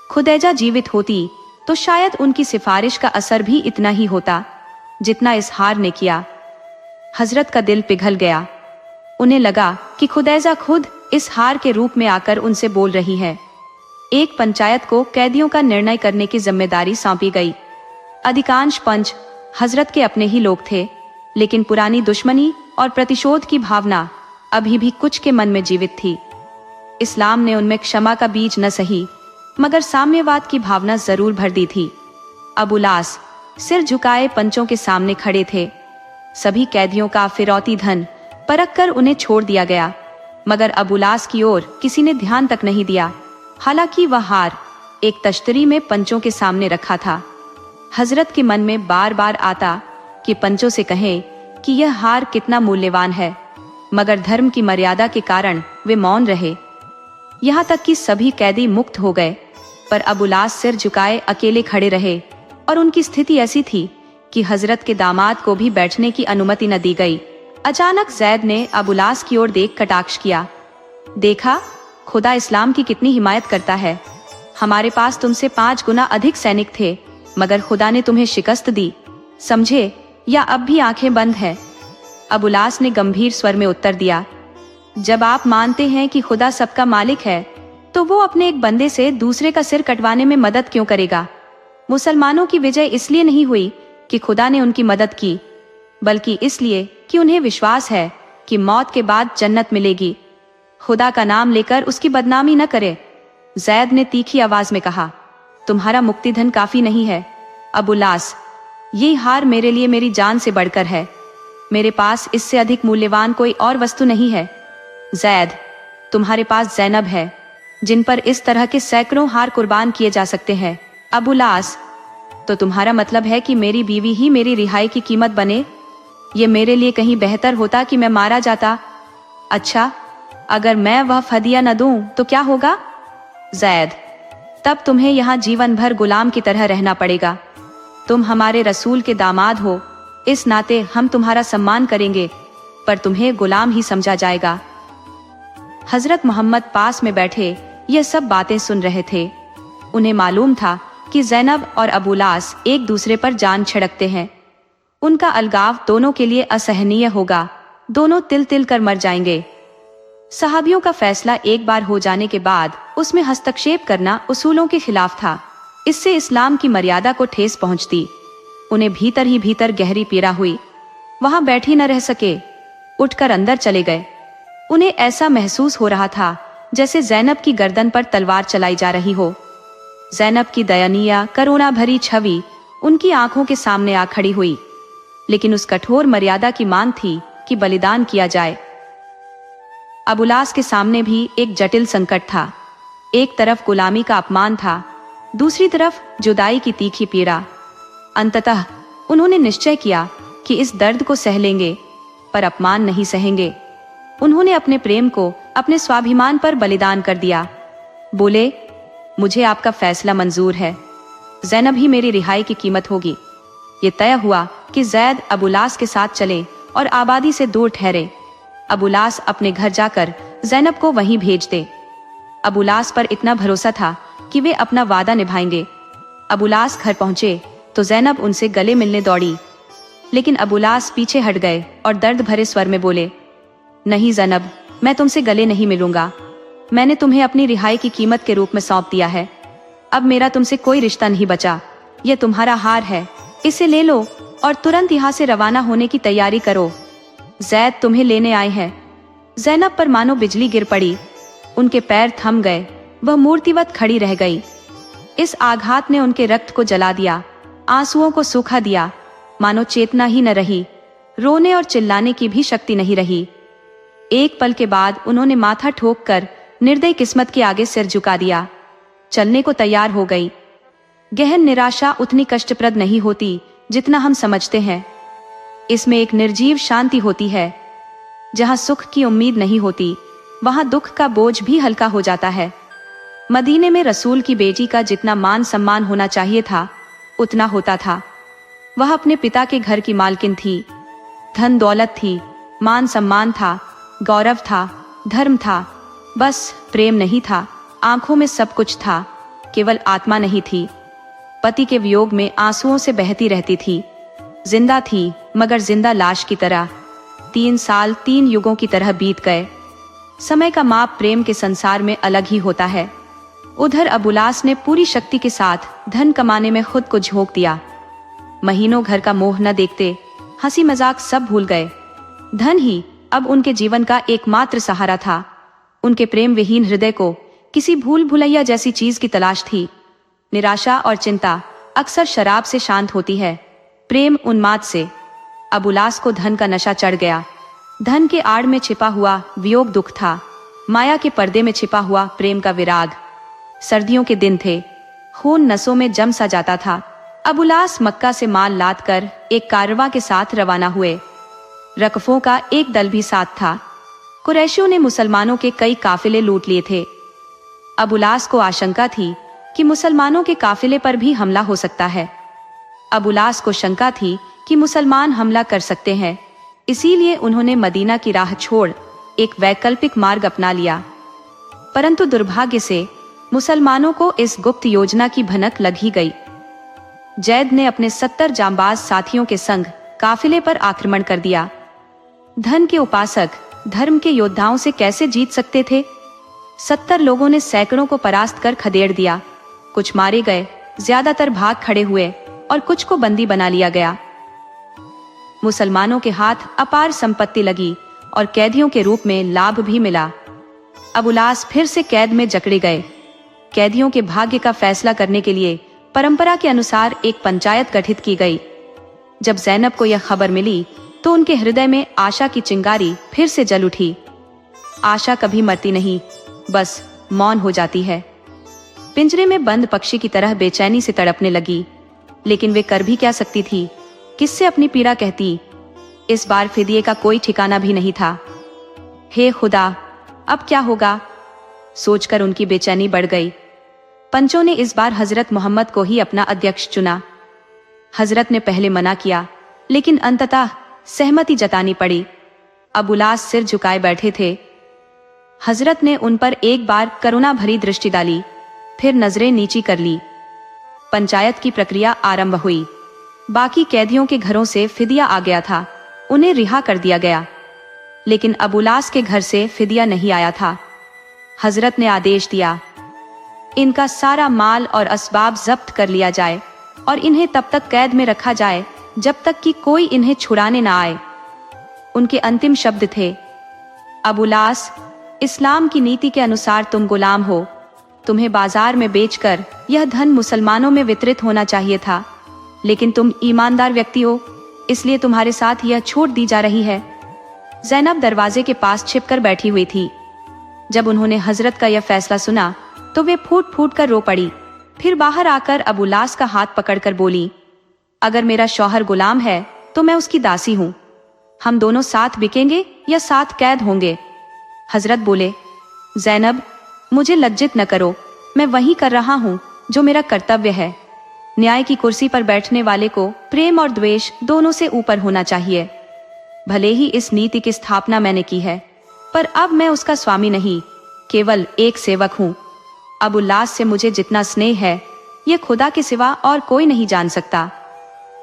खुदैजा जीवित होती तो शायद उनकी सिफारिश का असर भी इतना ही होता जितना इस हार ने किया। हजरत का दिल पिघल गया। उन्हें लगा कि खुदैजा खुद इस हार के रूप में आकर उनसे बोल रही है। एक पंचायत को कैदियों का निर्णय करने की जिम्मेदारी सौंपी गई। अधिकांश पंच हजरत के अपने ही लोग थे, लेकिन पुरानी दुश्मनी और प्रतिशोध की भावना अभी भी कुछ के मन में जीवित थी। इस्लाम ने उनमें क्षमा का बीज न सही, मगर साम्यवाद की भावना जरूर भर दी थी। अबू लास सिर झुकाए पंचों के सामने खड़े थे। सभी कैदियों का फिरौती धन परख कर उन्हें छोड़ दिया गया, मगर अबू लास की ओर किसी ने ध्यान तक नहीं दिया। हालांकि वह हार एक तश्तरी में पंचों के सामने रखा था। हजरत के मन में बार बार आता कि पंचों से कहें कि यह हार कितना मूल्यवान है, मगर धर्म की मर्यादा के कारण वे मौन रहे। यहाँ तक कि सभी कैदी मुक्त हो गए, पर अबू लास सिर झुकाए अकेले खड़े रहे और उनकी स्थिति ऐसी थी कि हजरत के दामाद को भी बैठने की अनुमति न दी गई। अचानक जैद ने अबू लास की ओर देख कटाक्ष किया। देखा, खुदा इस्लाम की कितनी हिमायत करता है। हमारे पास तुमसे 5 गुना अधिक सैनिक थे, मगर खुदा ने तुम्हें शिकस्त दी, समझे, या अब भी आंखें बंद है? अबू लास ने गंभीर स्वर में उत्तर दिया, जब आप मानते हैं कि खुदा सबका मालिक है, तो वो अपने एक बंदे से दूसरे का सिर कटवाने में मदद क्यों करेगा? मुसलमानों की विजय इसलिए नहीं हुई कि खुदा ने उनकी मदद की, बल्कि इसलिए कि उन्हें विश्वास है कि मौत के बाद जन्नत मिलेगी। खुदा का नाम लेकर उसकी बदनामी न करे। जैद ने तीखी आवाज में कहा, तुम्हारा मुक्तिधन काफी नहीं है अबू लास। ये हार मेरे लिए मेरी जान से बढ़कर है। मेरे पास इससे अधिक मूल्यवान कोई और वस्तु नहीं है। जैद, तुम्हारे पास ज़ैनब है, जिन पर इस तरह के सैकड़ों हार कुर्बान किए जा सकते हैं। अबू लास, तो तुम्हारा मतलब है कि मेरी बीवी ही मेरी रिहाई की कीमत बने? ये मेरे लिए कहीं बेहतर होता कि मैं मारा जाता। अच्छा, अगर मैं वह फदिया न दूं तो क्या होगा? जैद, तब तुम्हें यहाँ जीवन भर गुलाम की तरह रहना पड़ेगा। तुम हमारे रसूल के दामाद हो, इस नाते हम तुम्हारा सम्मान करेंगे, पर तुम्हें गुलाम ही समझा जाएगा। हजरत मोहम्मद पास में बैठे यह सब बातें सुन रहे थे। उन्हें मालूम था कि ज़ैनब और अबू लास एक दूसरे पर जान छिड़कते हैं। उनका अलगाव दोनों के लिए असहनीय होगा। दोनों तिल तिल कर मर जाएंगे। सहाबियों का फैसला एक बार हो जाने के बाद उसमें हस्तक्षेप करना उसूलों के खिलाफ था। इससे इस्लाम की मर्यादा को ठेस पहुंचती। उन्हें भीतर ही भीतर गहरी पीड़ा हुई। वहां बैठी न रह सके, उठकर अंदर चले गए। उन्हें ऐसा महसूस हो रहा था जैसे ज़ैनब की गर्दन पर तलवार चलाई जा रही हो। ज़ैनब की दयनीय करुणा भरी छवि उनकी आंखों के सामने आ खड़ी हुई, लेकिन उस कठोर मर्यादा की मांग थी कि बलिदान किया जाए। अबू लास के सामने भी एक जटिल संकट था। एक तरफ गुलामी का अपमान था, दूसरी तरफ जुदाई की तीखी पीड़ा। अंततः उन्होंने निश्चय किया कि इस दर्द को सह लेंगे, पर अपमान नहीं सहेंगे। उन्होंने अपने प्रेम को अपने स्वाभिमान पर बलिदान कर दिया। बोले, मुझे आपका फैसला मंजूर है। ज़ैनब ही मेरी रिहाई की कीमत होगी। ये तय हुआ कि ज़ैद अबू लास के साथ चले और आबादी से दूर ठहरे। अबू लास अपने घर जाकर ज़ैनब को वहीं भेज दे। अबू लास पर इतना भरोसा था कि वे अपना वादा निभाएंगे। अबू लास घर पहुंचे तो ज़ैनब उनसे गले मिलने दौड़ी, लेकिन अबू लास पीछे हट गए और दर्द भरे स्वर में बोले, नहीं ज़ैनब, मैं तुमसे गले नहीं मिलूंगा। मैंने तुम्हें अपनी रिहाई की कीमत के रूप में सौंप दिया है। अब मेरा तुमसे कोई रिश्ता नहीं बचा। यह तुम्हारा हार है, इसे ले लो और तुरंत यहाँ से रवाना होने की तैयारी करो। जैद तुम्हें लेने आए हैं। ज़ैनब पर मानो बिजली गिर पड़ी। उनके पैर थम गए, वह मूर्तिवत खड़ी रह गई। इस आघात ने उनके रक्त को जला दिया, आंसुओं को सूखा दिया, मानो चेतना ही न रही, रोने और चिल्लाने की भी शक्ति नहीं रही। एक पल के बाद उन्होंने माथा ठोक कर निर्दयी किस्मत के आगे सिर झुका दिया, चलने को तैयार हो गई। गहन निराशा उतनी कष्टप्रद नहीं होती जितना हम समझते हैं। इसमें एक निर्जीव शांति होती है। जहां सुख की उम्मीद नहीं होती, वहां दुख का बोझ भी हल्का हो जाता है। मदीने में रसूल की बेटी का जितना मान सम्मान होना चाहिए था, उतना होता था। वह अपने पिता के घर की मालकिन थी। धन दौलत थी, मान सम्मान था, गौरव था, धर्म था, बस प्रेम नहीं था। आंखों में सब कुछ था, केवल आत्मा नहीं थी। पति के वियोग में आंसुओं से बहती रहती थी। जिंदा थी, मगर जिंदा लाश की तरह। 3 साल 3 युगों की तरह बीत गए। समय का माप प्रेम के संसार में अलग ही होता है। उधर अबुलास ने पूरी शक्ति के साथ धन कमाने में खुद को झोंक दिया। महीनों घर का मोह न देखते, हंसी मजाक सब भूल गए। धन ही अब उनके जीवन का एकमात्र सहारा था। उनके प्रेम विहीन हृदय को किसी भूल भुलैया जैसी चीज की तलाश थी। निराशा और चिंता अक्सर शराब से शांत होती है, प्रेम उन्माद से। अबुलास को धन का नशा चढ़ गया। धन के आड़ में छिपा हुआ वियोग दुख था, माया के पर्दे में छिपा हुआ प्रेम का विराग। सर्दियों के दिन थे, खून नसों में जम सा जाता था। अबुलास मक्का से माल लाद कर एक कारवां के साथ रवाना हुए। रकफों का एक दल भी साथ था। कुरैशियों ने मुसलमानों के कई काफिले लूट लिए थे। अबुलास को आशंका थी कि मुसलमानों के काफिले पर भी हमला हो सकता है। अबुलास को शंका थी कि मुसलमान हमला कर सकते हैं, इसीलिए उन्होंने मदीना की राह छोड़ एक वैकल्पिक मार्ग अपना लिया। परंतु दुर्भाग्य से मुसलमानों को इस गुप्त योजना की भनक लग ही गई। जैद ने अपने 70 जांबाज साथियों के संग काफिले पर आक्रमण कर दिया। धन के उपासक धर्म के योद्धाओं से कैसे जीत सकते थे? 70 लोगों ने सैकड़ों को परास्त कर खदेड़ दिया। कुछ मारे गए, ज्यादातर भाग खड़े हुए और कुछ को बंदी बना लिया गया। मुसलमानों के हाथ अपार संपत्ति लगी और कैदियों के रूप में लाभ भी मिला। अबुलास फिर से कैद में जकड़े गए। कैदियों के भाग्य का फैसला करने के लिए परंपरा के अनुसार एक पंचायत गठित की गई। जब ज़ैनब को यह खबर मिली तो उनके हृदय में आशा की चिंगारी फिर से जल उठी। आशा कभी मरती नहीं, बस मौन हो जाती है। पिंजरे में बंद पक्षी की तरह बेचैनी से तड़पने लगी। लेकिन वे कर भी क्या सकती थी? किससे अपनी पीड़ा कहती? इस बार फिदिये का कोई ठिकाना भी नहीं था। हे खुदा, अब क्या होगा? सोचकर उनकी बेचैनी बढ़ गई। पंचों ने इस बार हजरत मोहम्मद को ही अपना अध्यक्ष चुना। हजरत ने पहले मना किया, लेकिन अंततः सहमति जतानी पड़ी। अबुलास सिर झुकाए बैठे थे। हजरत ने उन पर एक बार करुणा भरी दृष्टि डाली, फिर नजरें नीची कर ली। पंचायत की प्रक्रिया आरंभ हुई। बाकी कैदियों के घरों से फिदिया आ गया था, उन्हें रिहा कर दिया गया। लेकिन अबुलास के घर से फिदिया नहीं आया था। हजरत ने आदेश दिया, इनका सारा माल और असबाब जब्त कर लिया जाए और इन्हें तब तक कैद में रखा जाए जब तक कि कोई इन्हें छुड़ाने ना आए। उनके अंतिम शब्द थे, अबुलास, इस्लाम की नीति के अनुसार तुम गुलाम हो। तुम्हें बाजार में बेचकर यह धन मुसलमानों में वितरित होना चाहिए था, लेकिन तुम ईमानदार व्यक्ति हो, इसलिए तुम्हारे साथ यह छूट दी जा रही है। ज़ैनब दरवाजे के पास छिपकर बैठी हुई थी। जब उन्होंने हजरत का यह फैसला सुना तो वे फूट फूट कर रो पड़ी। फिर बाहर आकर अबुलास का हाथ पकड़कर बोली, अगर मेरा शौहर गुलाम है तो मैं उसकी दासी हूँ। हम दोनों साथ बिकेंगे या साथ कैद होंगे। हजरत बोले, ज़ैनब, मुझे लज्जित न करो, मैं वही कर रहा हूँ जो मेरा कर्तव्य है। न्याय की कुर्सी पर बैठने वाले को प्रेम और द्वेष दोनों से ऊपर होना चाहिए। भले ही इस नीति की स्थापना मैंने की है, पर अब मैं उसका स्वामी नहीं, केवल एक सेवक हूँ। अबुलास से मुझे जितना स्नेह है, ये खुदा के सिवा और कोई नहीं जान सकता।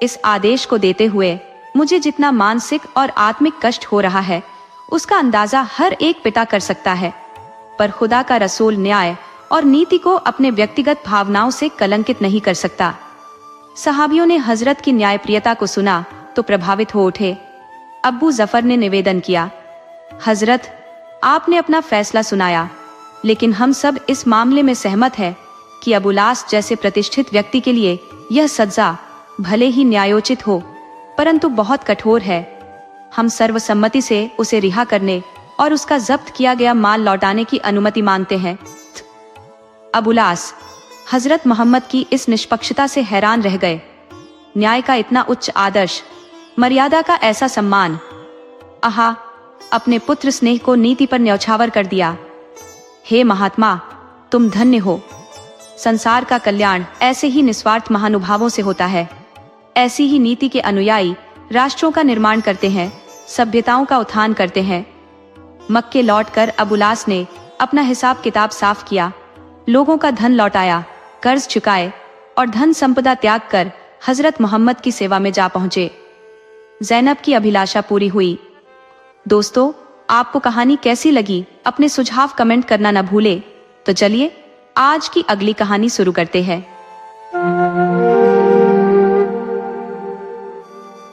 इस आदेश को देते हुए मुझे जितना मानसिक और आत्मिक कष्ट हो रहा है, उसका अंदाजा हर एक पिता कर सकता है, पर खुदा का रसूल न्याय और नीति को अपने व्यक्तिगत भावनाओं से कलंकित नहीं कर सकता। सहाबियों ने हजरत की न्यायप्रियता को सुना तो प्रभावित हो उठे। अब्बू जफर ने निवेदन किया, हजरत, आपने अपना फैसला सुनाया, लेकिन हम सब इस मामले में सहमत हैं कि अबुलास जैसे प्रतिष्ठित व्यक्ति के लिए यह सजा भले ही न्यायोचित हो, परंतु बहुत कठोर है। हम सर्वसम्मति से उसे रिहा करने और उसका जब्त किया गया माल लौटाने की अनुमति मांगते हैं। अबुलास हजरत मोहम्मद की इस निष्पक्षता से हैरान रह गए। न्याय का इतना उच्च आदर्श, मर्यादा का ऐसा सम्मान, आहा, अपने पुत्र स्नेह को नीति पर न्यौछावर कर दिया। हे महात्मा, तुम धन्य हो। संसार का कल्याण ऐसे ही निस्वार्थ महानुभावों से होता है। ऐसी ही नीति के अनुयायी राष्ट्रों का निर्माण करते हैं, सभ्यताओं का उत्थान करते हैं। मक्के लौटकर अबुलास ने अपना हिसाब किताब साफ किया, लोगों का धन लौटाया, कर्ज चुकाए और धन संपदा त्याग कर हजरत मोहम्मद की सेवा में जा पहुंचे। ज़ैनब की अभिलाषा पूरी हुई। दोस्तों, आपको कहानी कैसी लगी? अपने सुझाव कमेंट करना न भूले। तो चलिए आज की अगली कहानी शुरू करते हैं।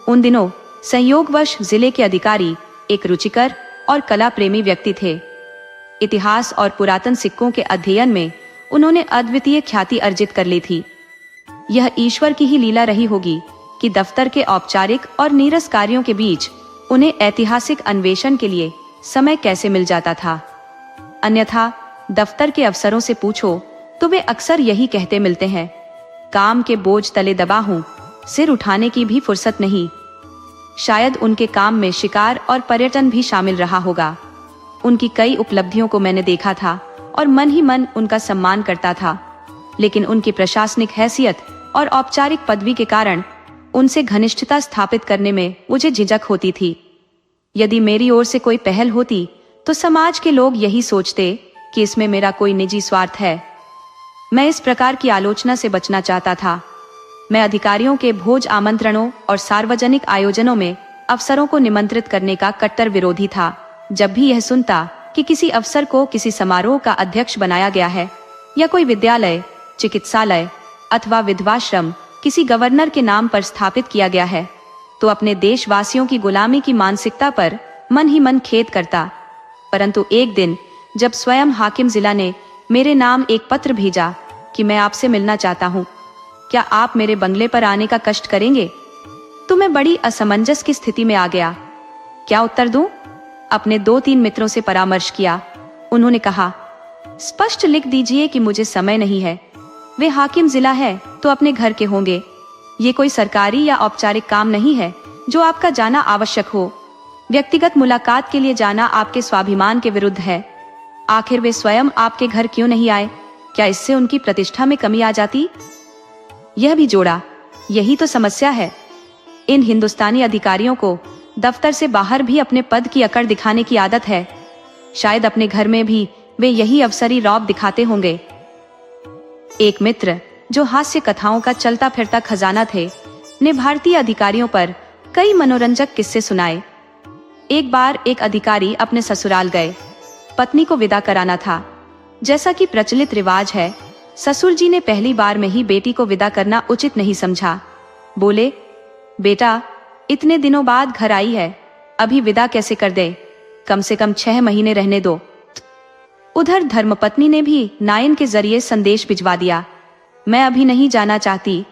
उन दिनों संयोगवश जिले के अधिकारी एक रुचिकर और कला प्रेमी व्यक्ति थे। इतिहास और पुरातन सिक्कों के अध्ययन में उन्होंने अद्वितीय ख्याति अर्जित कर ली थी। यह ईश्वर की ही लीला रही होगी कि दफ्तर के औपचारिक और नीरस कार्यों के बीच उन्हें ऐतिहासिक अन्वेषण के लिए समय कैसे मिल जाता था। अन्यथा दफ्तर के अफसरों से पूछो तो वे अक्सर यही कहते मिलते हैं, काम के बोझ तले दबा हूं, सिर उठाने की भी फुर्सत नहीं। शायद उनके काम में शिकार और पर्यटन भी शामिल रहा होगा। उनकी कई उपलब्धियों को मैंने देखा था और मन ही मन उनका सम्मान करता था, लेकिन उनकी प्रशासनिक हैसियत और औपचारिक पदवी के कारण उनसे घनिष्ठता स्थापित करने में मुझे झिझक होती थी। यदि मेरी ओर से कोई पहल होती तो समाज के लोग यही सोचते कि इसमें मेरा कोई निजी स्वार्थ है। मैं इस प्रकार की आलोचना से बचना चाहता था। मैं अधिकारियों के भोज आमंत्रणों और सार्वजनिक आयोजनों में अफसरों को निमंत्रित करने का कट्टर विरोधी था। जब भी यह सुनता कि किसी अफसर को किसी समारोह का अध्यक्ष बनाया गया है या कोई विद्यालय, चिकित्सालय अथवा विधवाश्रम किसी गवर्नर के नाम पर स्थापित किया गया है, तो अपने देशवासियों की गुलामी की मानसिकता पर मन ही मन खेद करता। परंतु एक दिन जब स्वयं हाकिम जिला ने मेरे नाम एक पत्र भेजा कि मैं आपसे मिलना चाहता हूँ, क्या आप मेरे बंगले पर आने का कष्ट करेंगे, तो मैं बड़ी असमंजस की स्थिति में आ गया। क्या उत्तर दूं? अपने 2-3 मित्रों से परामर्श किया। उन्होंने कहा, स्पष्ट लिख दीजिए कि मुझे समय नहीं है। वे हाकिम जिला है तो अपने घर के होंगे। ये कोई सरकारी या औपचारिक काम नहीं है जो आपका जाना आवश्यक हो। व्यक्तिगत मुलाकात के लिए जाना आपके स्वाभिमान के विरुद्ध है। आखिर वे स्वयं आपके घर क्यों नहीं आए? क्या इससे उनकी प्रतिष्ठा में कमी आ जाती? यह भी जोड़ा, यही तो समस्या है। इन हिंदुस्तानी अधिकारियों को दफ्तर से बाहर भी अपने पद की अकड़ दिखाने की आदत है। शायद अपने घर में भी वे यही अफसरी रौब दिखाते होंगे। एक मित्र जो हास्य कथाओं का चलता फिरता खजाना थे, ने भारतीय अधिकारियों पर कई मनोरंजक किस्से सुनाए। एक बार एक अधिकारी अपने ससुराल गए। पत्नी को विदा कराना था। जैसा कि प्रचलित रिवाज है, ससुर जी ने पहली बार में ही बेटी को विदा करना उचित नहीं समझा। बोले, बेटा इतने दिनों बाद घर आई है, अभी विदा कैसे कर दे? कम से कम 6 महीने रहने दो। उधर धर्मपत्नी ने भी नायन के जरिए संदेश भिजवा दिया, मैं अभी नहीं जाना चाहती।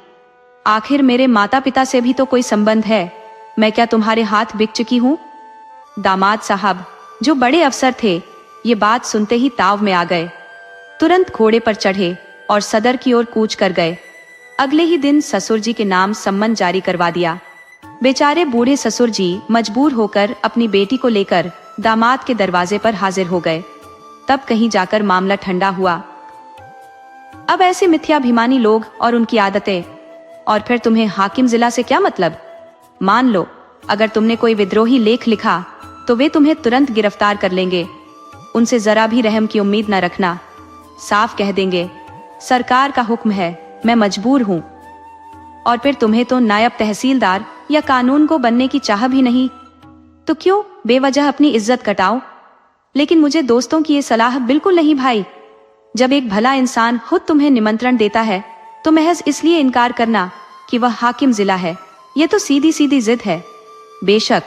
आखिर मेरे माता पिता से भी तो कोई संबंध है। मैं क्या तुम्हारे हाथ बिक चुकी हूँ? दामाद साहब, जो बड़े अफसर थे, ये बात सुनते ही ताव में आ गए। तुरंत घोड़े पर चढ़े और सदर की ओर कूच कर गए। अगले ही दिन ससुर जी के नाम सम्मन जारी करवा दिया। बेचारे बूढ़े ससुर जी मजबूर होकर अपनी बेटी को लेकर दामाद के दरवाजे पर हाजिर हो गए। तब कहीं जाकर मामला ठंडा हुआ। अब ऐसे मिथ्याभिमानी लोग और उनकी आदतें, और फिर तुम्हें हाकिम जिला से क्या मतलब? मान लो अगर तुमने कोई विद्रोही लेख लिखा तो वे तुम्हें तुरंत गिरफ्तार कर लेंगे। उनसे जरा भी रहम की उम्मीद न रखना। साफ कह देंगे, सरकार का हुक्म है, मैं मजबूर हूँ। और फिर तुम्हें तो नायब तहसीलदार या कानून को बनने की चाह भी नहीं, तो क्यों बेवजह अपनी इज्जत कटाओ। लेकिन मुझे दोस्तों की ये सलाह बिल्कुल नहीं भाई। जब एक भला इंसान खुद तुम्हें निमंत्रण देता है तो महज इसलिए इनकार करना कि वह हाकिम जिला है, ये तो सीधी सीधी जिद है। बेशक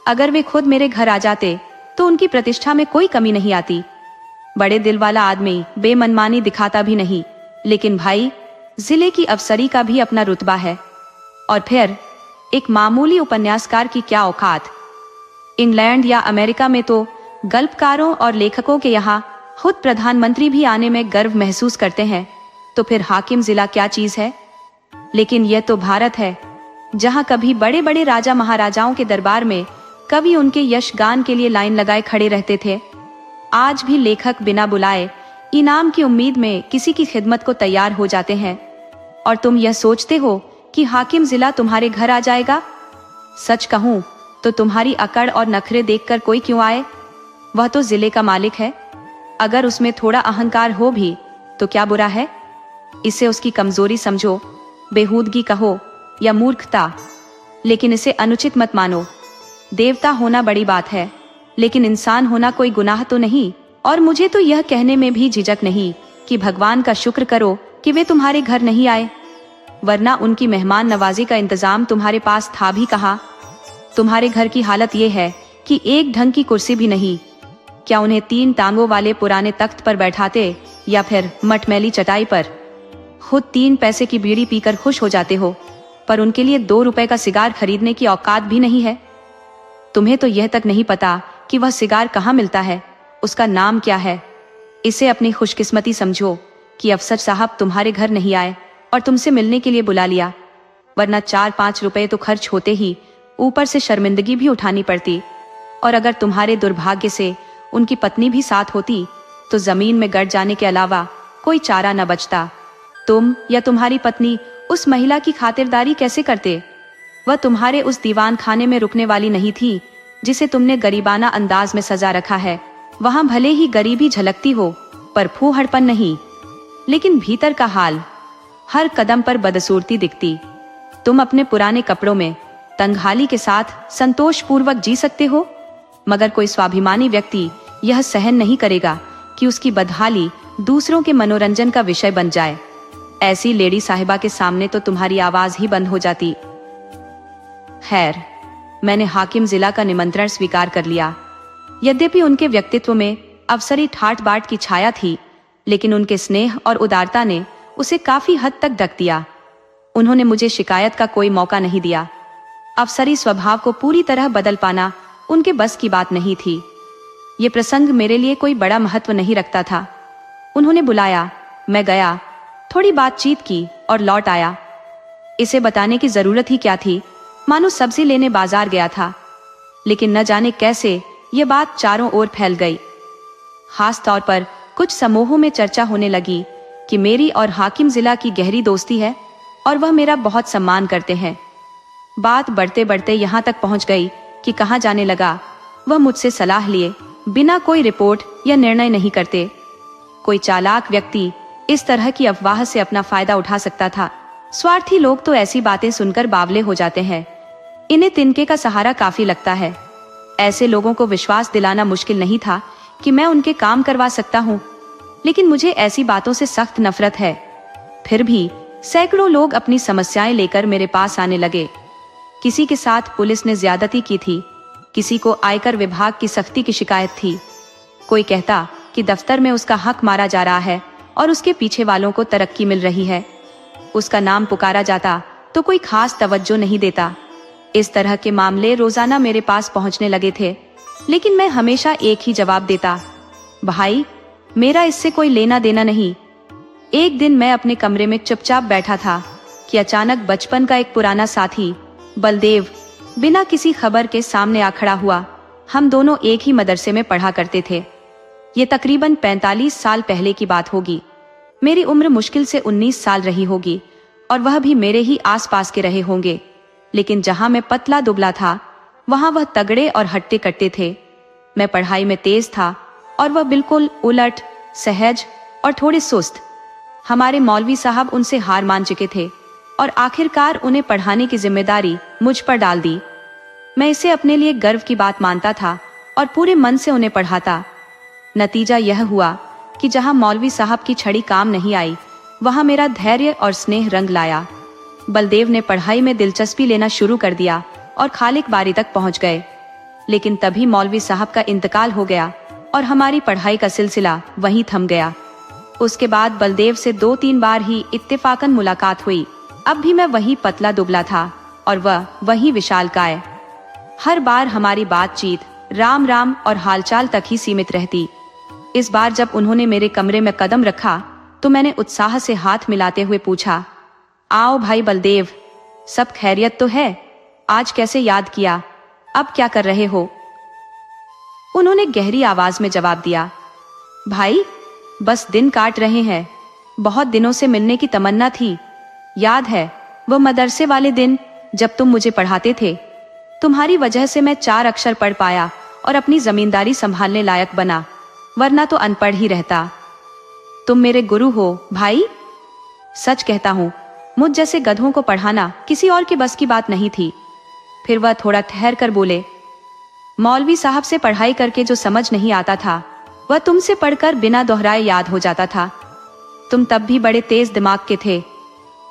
अगर वे खुद मेरे घर आ जाते तो उनकी प्रतिष्ठा में कोई कमी नहीं आती। बड़े दिल वाला आदमी बेमनमानी दिखाता भी नहीं, लेकिन भाई जिले की अफसरी का भी अपना रुतबा है। और फिर एक मामूली उपन्यासकार की क्या औकात। इंग्लैंड या अमेरिका में तो गल्पकारों और लेखकों के यहाँ खुद प्रधानमंत्री भी आने में गर्व महसूस करते हैं, तो फिर हाकिम जिला क्या चीज है। लेकिन यह तो भारत है, जहाँ कभी बड़े बड़े राजा महाराजाओं के दरबार में कवि उनके यशगान के लिए लाइन लगाए खड़े रहते थे। आज भी लेखक बिना बुलाए इनाम की उम्मीद में किसी की खिदमत को तैयार हो जाते हैं, और तुम यह सोचते हो कि हाकिम जिला तुम्हारे घर आ जाएगा। सच कहूं तो तुम्हारी अकड़ और नखरे देखकर कोई क्यों आए। वह तो जिले का मालिक है। अगर उसमें थोड़ा अहंकार हो भी तो क्या बुरा है। इसे उसकी कमजोरी समझो, बेहूदगी कहो या मूर्खता, लेकिन इसे अनुचित मत मानो। देवता होना बड़ी बात है, लेकिन इंसान होना कोई गुनाह तो नहीं। और मुझे तो यह कहने में भी झिझक नहीं कि भगवान का शुक्र करो कि वे तुम्हारे घर नहीं आए, वरना उनकी मेहमान नवाजी का इंतजाम तुम्हारे पास था भी कहाँ। तुम्हारे घर की हालत ये है कि एक ढंग की कुर्सी भी नहीं। क्या उन्हें 3 टांगों वाले पुराने तख्त पर बैठाते या फिर मटमैली चटाई पर। खुद 3 पैसे की बीड़ी पीकर खुश हो जाते हो, पर उनके लिए 2 रुपए का सिगार खरीदने की औकात भी नहीं है। तुम्हें तो यह तक नहीं पता कि वह सिगार कहाँ मिलता है, उसका नाम क्या है। इसे अपनी खुशकिस्मती समझो कि अफसर साहब तुम्हारे घर नहीं आए और तुमसे मिलने के लिए बुला लिया, वरना 4-5 रुपए तो खर्च होते ही ऊपर से शर्मिंदगी भी उठानी पड़ती। और अगर तुम्हारे दुर्भाग्य से उनकी पत्नी भी साथ होती तो जमीन में गड़ जाने के अलावा कोई चारा न बचता। तुम या तुम्हारी पत्नी उस महिला की खातिरदारी कैसे करते। वह तुम्हारे उस दीवान खाने में रुकने वाली नहीं थी जिसे तुमने गरीबाना अंदाज में सजा रखा है। वहां भले ही गरीबी झलकती हो, पर फूहड़पन नहीं। लेकिन भीतर का हाल हर कदम पर बदसूरती दिखती। तुम अपने पुराने कपड़ों में तंगहाली के साथ संतोषपूर्वक जी सकते हो, मगर कोई स्वाभिमानी व्यक्ति यह सहन नहीं करेगा कि उसकी बदहाली दूसरों के मनोरंजन का विषय बन जाए। ऐसी लेडी साहिबा के सामने तो तुम्हारी आवाज ही बंद हो जाती। खैर, मैंने हाकिम जिला का निमंत्रण स्वीकार कर लिया। यद्यपि उनके व्यक्तित्व में अवसरी ठाट बाट की छाया थी, लेकिन उनके स्नेह और उदारता ने उसे काफी हद तक ढक दिया। उन्होंने मुझे शिकायत का कोई मौका नहीं दिया। अवसरी स्वभाव को पूरी तरह बदल पाना उनके बस की बात नहीं थी। ये प्रसंग मेरे लिए कोई बड़ा महत्व नहीं रखता था। उन्होंने बुलाया, मैं गया, थोड़ी बातचीत की और लौट आया। इसे बताने की जरूरत ही क्या थी, मानो सब्जी लेने बाजार गया था। लेकिन न जाने कैसे ये बात चारों ओर फैल गई। खास तौर पर कुछ समूहों में चर्चा होने लगी कि मेरी और हाकिम जिला की गहरी दोस्ती है और वह मेरा बहुत सम्मान करते हैं। बात बढ़ते बढ़ते यहाँ तक पहुँच गई कि कहाँ जाने लगा, वह मुझसे सलाह लिए बिना कोई रिपोर्ट या निर्णय नहीं करते। कोई चालाक व्यक्ति इस तरह की अफवाह से अपना फायदा उठा सकता था। स्वार्थी लोग तो ऐसी बातें सुनकर बावले हो जाते हैं। इन्हें तिनके का सहारा काफी लगता है। ऐसे लोगों को विश्वास दिलाना मुश्किल नहीं था कि मैं उनके काम करवा सकता हूँ, लेकिन मुझे ऐसी बातों से सख्त नफरत है। फिर भी सैकड़ों लोग अपनी समस्याएं लेकर मेरे पास आने लगे। किसी के साथ पुलिस ने ज्यादती की थी, किसी को आयकर विभाग की सख्ती की शिकायत थी। कोई कहता कि दफ्तर में उसका हक मारा जा रहा है और उसके पीछे वालों को तरक्की मिल रही है। उसका नाम पुकारा जाता तो कोई खास तवज्जो नहीं देता। इस तरह के मामले रोजाना मेरे पास पहुंचने लगे थे, लेकिन मैं हमेशा एक ही जवाब देता, भाई मेरा इससे कोई लेना देना नहीं। एक दिन मैं अपने कमरे में चुपचाप बैठा था कि अचानक बचपन का एक पुराना साथी बलदेव बिना किसी खबर के सामने आ खड़ा हुआ। हम दोनों एक ही मदरसे में पढ़ा करते थे। ये तकरीबन 45 साल पहले की बात होगी। मेरी उम्र मुश्किल से 19 साल रही होगी और वह भी मेरे ही आसपास के रहे होंगे। लेकिन जहां मैं पतला दुबला था, वहां वह तगड़े और हट्टे कट्टे थे। मैं पढ़ाई में तेज था और वह बिल्कुल उलट, सहज और थोड़े सुस्त। हमारे मौलवी साहब उनसे हार मान चुके थे और आखिरकार उन्हें पढ़ाने की जिम्मेदारी मुझ पर डाल दी। मैं इसे अपने लिए गर्व की बात मानता था और पूरे मन से उन्हें पढ़ाता। नतीजा यह हुआ कि जहां मौलवी साहब की छड़ी काम नहीं आई, वहां मेरा धैर्य और स्नेह रंग लाया। बलदेव ने पढ़ाई में दिलचस्पी लेना शुरू कर दिया और खालिक बारी तक पहुंच गए। लेकिन तभी मौलवी साहब का इंतकाल हो गया और हमारी पढ़ाई का सिलसिला वहीं थम गया। उसके बाद बलदेव से 2-3 बार ही इत्तेफाकन मुलाकात हुई। अब भी मैं वही पतला दुबला था और वह वही विशालकाय। हर बार हमारी बातचीत राम राम और हालचाल तक ही सीमित रहती। इस बार जब उन्होंने मेरे कमरे में कदम रखा तो मैंने उत्साह से हाथ मिलाते हुए पूछा, आओ भाई बलदेव, सब खैरियत तो है? आज कैसे याद किया? अब क्या कर रहे हो? उन्होंने गहरी आवाज में जवाब दिया, भाई बस दिन काट रहे हैं। बहुत दिनों से मिलने की तमन्ना थी। याद है वो मदरसे वाले दिन जब तुम मुझे पढ़ाते थे? तुम्हारी वजह से मैं 4 अक्षर पढ़ पाया और अपनी जमींदारी संभालने लायक बना, वरना तो अनपढ़ ही रहता। तुम मेरे गुरु हो भाई। सच कहता हूँ, मुझ जैसे गधों को पढ़ाना किसी और की बस की बात नहीं थी। फिर वह थोड़ा ठहर कर बोले, मौलवी साहब से पढ़ाई करके जो समझ नहीं आता था वह तुमसे पढ़कर बिना दोहराए याद हो जाता था। तुम तब भी बड़े तेज दिमाग के थे।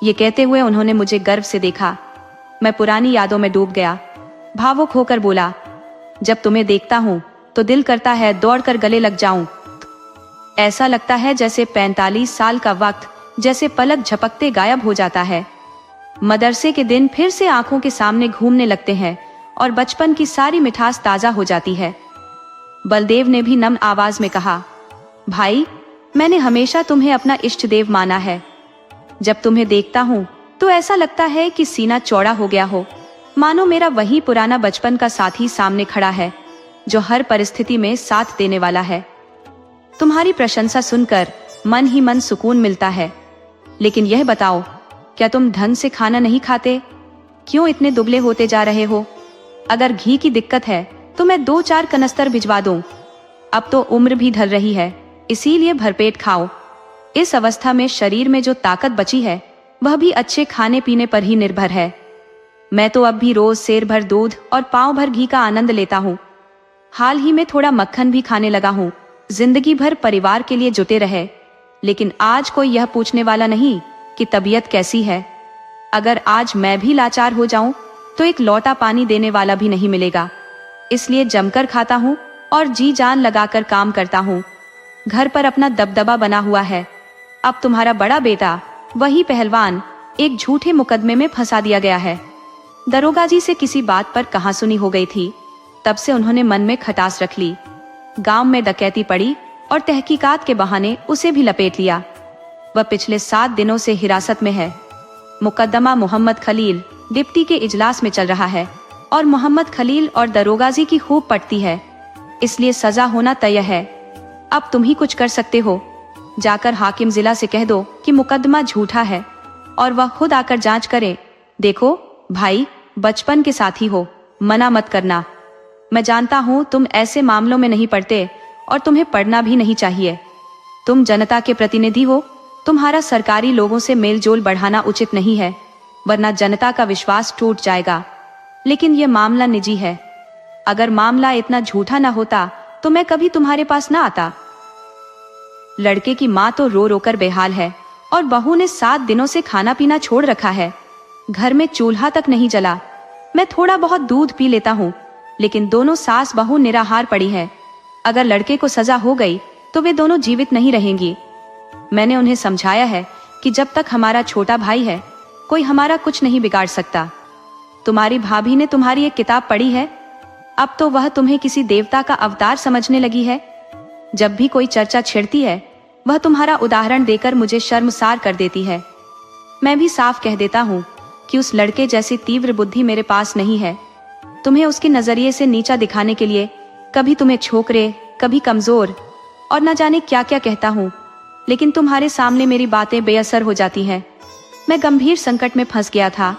ये कहते हुए उन्होंने मुझे गर्व से देखा। मैं पुरानी यादों में डूब गया। भावुक होकर बोला, जब तुम्हें देखता हूँ तो दिल करता है दौड़कर गले लग जाऊं। ऐसा लगता है जैसे 45 साल का वक्त जैसे पलक झपकते गायब हो जाता है। मदरसे के दिन फिर से आंखों के सामने घूमने लगते हैं और बचपन की सारी मिठास ताजा हो जाती है। बलदेव ने भी नम्र आवाज में कहा, भाई मैंने हमेशा तुम्हें अपना इष्ट देव माना है। जब तुम्हें देखता हूँ तो ऐसा लगता है कि सीना चौड़ा हो गया हो, मानो मेरा वही पुराना बचपन का साथी सामने खड़ा है जो हर परिस्थिति में साथ देने वाला है। तुम्हारी प्रशंसा सुनकर मन ही मन सुकून मिलता है। लेकिन यह बताओ, क्या तुम ढंग से खाना नहीं खाते? क्यों इतने दुबले होते जा रहे हो? अगर घी की दिक्कत है तो मैं 2-4 कनस्तर भिजवा दूं। अब तो उम्र भी ढल रही है, इसीलिए भरपेट खाओ। इस अवस्था में शरीर में जो ताकत बची है वह भी अच्छे खाने पीने पर ही निर्भर है। मैं तो अब भी रोज सेर भर दूध और पांव भर घी का आनंद लेता हूँ। हाल ही में थोड़ा मक्खन भी खाने लगा हूँ। जिंदगी भर परिवार के लिए जुटे रहे, लेकिन आज कोई यह पूछने वाला नहीं कि तबीयत कैसी है। अगर आज मैं भी लाचार हो जाऊं तो एक लौटा पानी देने वाला भी नहीं मिलेगा। इसलिए जमकर खाता हूँ और जी जान लगाकर काम करता हूँ। घर पर अपना दबदबा बना हुआ है। अब तुम्हारा बड़ा बेटा, वही पहलवान, एक झूठे मुकदमे में फंसा दिया गया है। दरोगा जी से किसी बात पर कहासुनी हो गई थी, तब से उन्होंने मन में खटास रख ली। गांव में डकैती पड़ी और तहकीकात के बहाने उसे भी लपेट लिया। वह पिछले 7 दिनों से हिरासत में है। मुकदमा मोहम्मद खलील डिप्टी के इजलास में चल रहा है और मोहम्मद खलील और दरोगाजी की खूब पटती है, इसलिए सजा होना तय है। अब तुम ही कुछ कर सकते हो। जाकर हाकिम जिला से कह दो कि मुकदमा झूठा है और वह खुद आकर जांच करे। देखो भाई, बचपन के साथी हो, मना मत करना। मैं जानता हूँ तुम ऐसे मामलों में नहीं पड़ते और तुम्हें पढ़ना भी नहीं चाहिए। तुम जनता के प्रतिनिधि हो, तुम्हारा सरकारी लोगों से मेलजोल बढ़ाना उचित नहीं है, वरना जनता का विश्वास टूट जाएगा। लेकिन यह मामला निजी है। अगर मामला इतना झूठा ना होता तो मैं कभी तुम्हारे पास ना आता। लड़के की माँ तो रो रोकर बेहाल है और बहू ने 7 दिनों से खाना पीना छोड़ रखा है। घर में चूल्हा तक नहीं जला। मैं थोड़ा बहुत दूध पी लेता हूँ, लेकिन दोनों सास बहू निराहार पड़ी है। अगर लड़के को सजा हो गई तो वे दोनों जीवित नहीं रहेंगी। मैंने उन्हें समझाया है कि जब तक हमारा छोटा भाई है कोई हमारा कुछ नहीं बिगाड़ सकता। तुम्हारी भाभी ने तुम्हारी एक किताब पढ़ी है, अब तो वह तुम्हें किसी देवता का अवतार समझने लगी है। जब भी कोई चर्चा छिड़ती है वह तुम्हारा उदाहरण देकर मुझे शर्मसार कर देती है। मैं भी साफ कह देता हूँ कि उस लड़के जैसी तीव्र बुद्धि मेरे पास नहीं है। तुम्हें उसके नजरिए से नीचा दिखाने के लिए कभी तुम्हें छोकरे, कभी कमजोर और न जाने क्या क्या कहता हूँ, लेकिन तुम्हारे सामने मेरी बातें बेअसर हो जाती हैं। मैं गंभीर संकट में फंस गया था।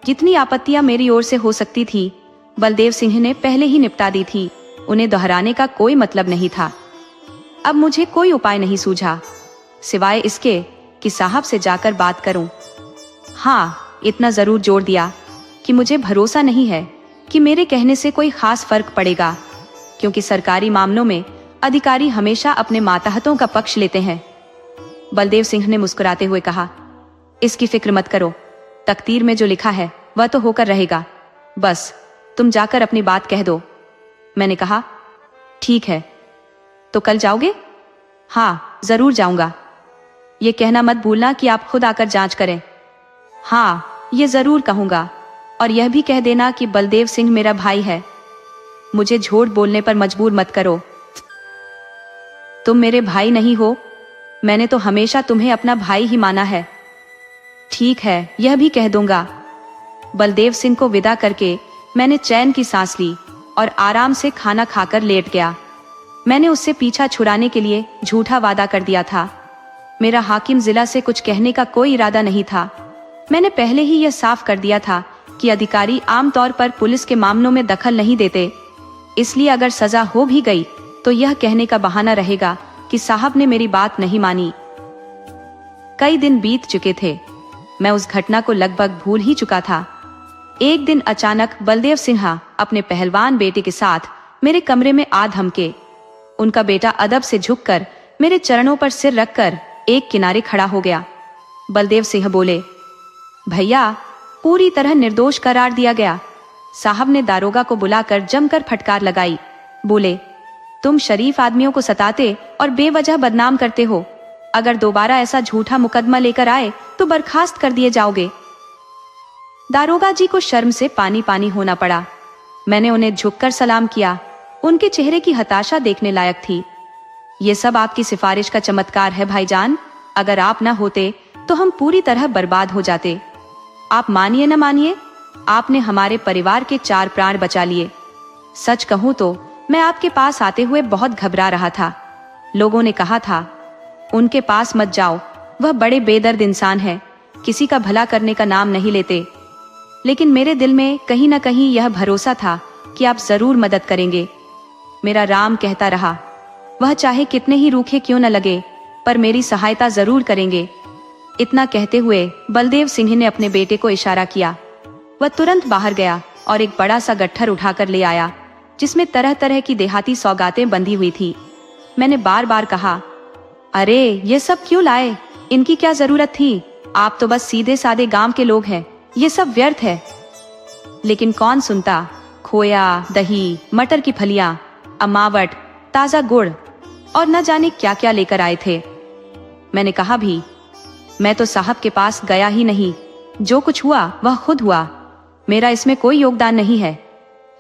जितनी आपत्तियां मेरी ओर से हो सकती थी बलदेव सिंह ने पहले ही निपटा दी थी। उन्हें दोहराने का कोई मतलब नहीं था। अब मुझे कोई उपाय नहीं सूझा सिवाय इसके कि साहब से जाकर बात करूं। हाँ, इतना जरूर जोड़ दिया कि मुझे भरोसा नहीं है कि मेरे कहने से कोई खास फर्क पड़ेगा, क्योंकि सरकारी मामलों में अधिकारी हमेशा अपने मातहतों का पक्ष लेते हैं। बलदेव सिंह ने मुस्कुराते हुए कहा, इसकी फिक्र मत करो, तकदीर में जो लिखा है वह तो होकर रहेगा, बस तुम जाकर अपनी बात कह दो। मैंने कहा, ठीक है, तो कल जाओगे? हाँ, जरूर जाऊंगा। ये कहना मत भूलना कि आप खुद आकर जांच करें। हाँ, ये जरूर कहूंगा, और यह भी कह देना कि बलदेव सिंह मेरा भाई है। मुझे झूठ बोलने पर मजबूर मत करो। तुम मेरे भाई नहीं हो, मैंने तो हमेशा तुम्हें अपना भाई ही माना है। ठीक है, यह भी कह दूंगा। बलदेव सिंह को विदा करके मैंने चैन की सांस ली और आराम से खाना खाकर लेट गया। मैंने उससे पीछा छुड़ाने के लिए झूठा वादा कर दिया था। मेरा हाकिम जिला से कुछ कहने का कोई इरादा नहीं था। मैंने पहले ही यह साफ कर दिया था कि अधिकारी आमतौर पर पुलिस के मामलों में दखल नहीं देते, इसलिए अगर सजा हो भी गई तो यह कहने का बहाना रहेगा कि साहब ने मेरी बात नहीं मानी। कई दिन बीत चुके थे, मैं उस घटना को लगभग भूल ही चुका था। एक दिन अचानक बलदेव सिंह अपने पहलवान बेटे के साथ मेरे कमरे में आ धमके। उनका बेटा अदब से झुककर मेरे चरणों पर सिर रखकर एक किनारे खड़ा हो गया। बलदेव सिंह बोले, भैया, पूरी तरह निर्दोष करार दिया गया। साहब ने दारोगा को बुलाकर जमकर फटकार लगाई। बोले, तुम शरीफ आदमियों को सताते और बेवजह बदनाम करते हो। अगर दोबारा ऐसा झूठा मुकदमा लेकर आए तो बर्खास्त कर दिए जाओगे। दारोगा जी को शर्म से पानी पानी होना पड़ा। मैंने उन्हें झुककर सलाम किया। उनके चेहरे की हताशा देखने लायक थी। ये सब आपकी सिफारिश का चमत्कार है भाईजान। अगर आप न होते तो हम पूरी तरह बर्बाद हो जाते। आप मानिए न मानिए, आपने हमारे परिवार के 4 प्राण बचा लिए। सच कहूं तो मैं आपके पास आते हुए बहुत घबरा रहा था। लोगों ने कहा था, उनके पास मत जाओ, वह बड़े बेदर्द इंसान है, किसी का भला करने का नाम नहीं लेते। लेकिन मेरे दिल में कहीं न कहीं यह भरोसा था कि आप जरूर मदद करेंगे। मेरा राम कहता रहा, वह चाहे कितने ही रूखे क्यों न लगे, पर मेरी सहायता जरूर करेंगे। इतना कहते हुए बलदेव सिंह ने अपने बेटे को इशारा किया। वह तुरंत बाहर गया और एक बड़ा सा गट्ठर उठाकर ले आया, जिसमें तरह तरह की देहाती सौगातें बंधी हुई थी। मैंने बार बार कहा, अरे ये सब क्यों लाए, इनकी क्या जरूरत थी? आप तो बस सीधे साधे गांव के लोग हैं, ये सब व्यर्थ है। लेकिन कौन सुनता। खोया, दही, मटर की फलियां, अमावट, ताजा गुड़ और न जाने क्या क्या लेकर आए थे। मैंने कहा भी, मैं तो साहब के पास गया ही नहीं, जो कुछ हुआ वह खुद हुआ, मेरा इसमें कोई योगदान नहीं है।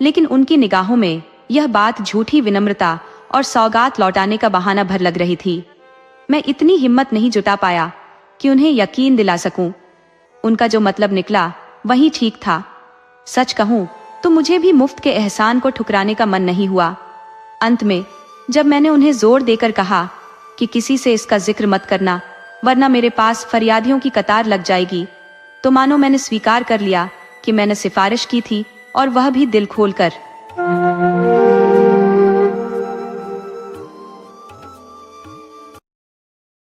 लेकिन उनकी निगाहों में यह बात झूठी विनम्रता और सौगात लौटाने का बहाना भर लग रही थी। मैं इतनी हिम्मत नहीं जुटा पाया कि उन्हें यकीन दिला सकूं। उनका जो मतलब निकला वही ठीक था। सच कहूं तो मुझे भी मुफ्त के एहसान को ठुकराने का मन नहीं हुआ। अंत में जब मैंने उन्हें जोर देकर कहा कि किसी से इसका जिक्र मत करना, वरना मेरे पास फरियादियों की कतार लग जाएगी, तो मानो मैंने स्वीकार कर लिया कि मैंने सिफारिश की थी, और वह भी दिल खोलकर।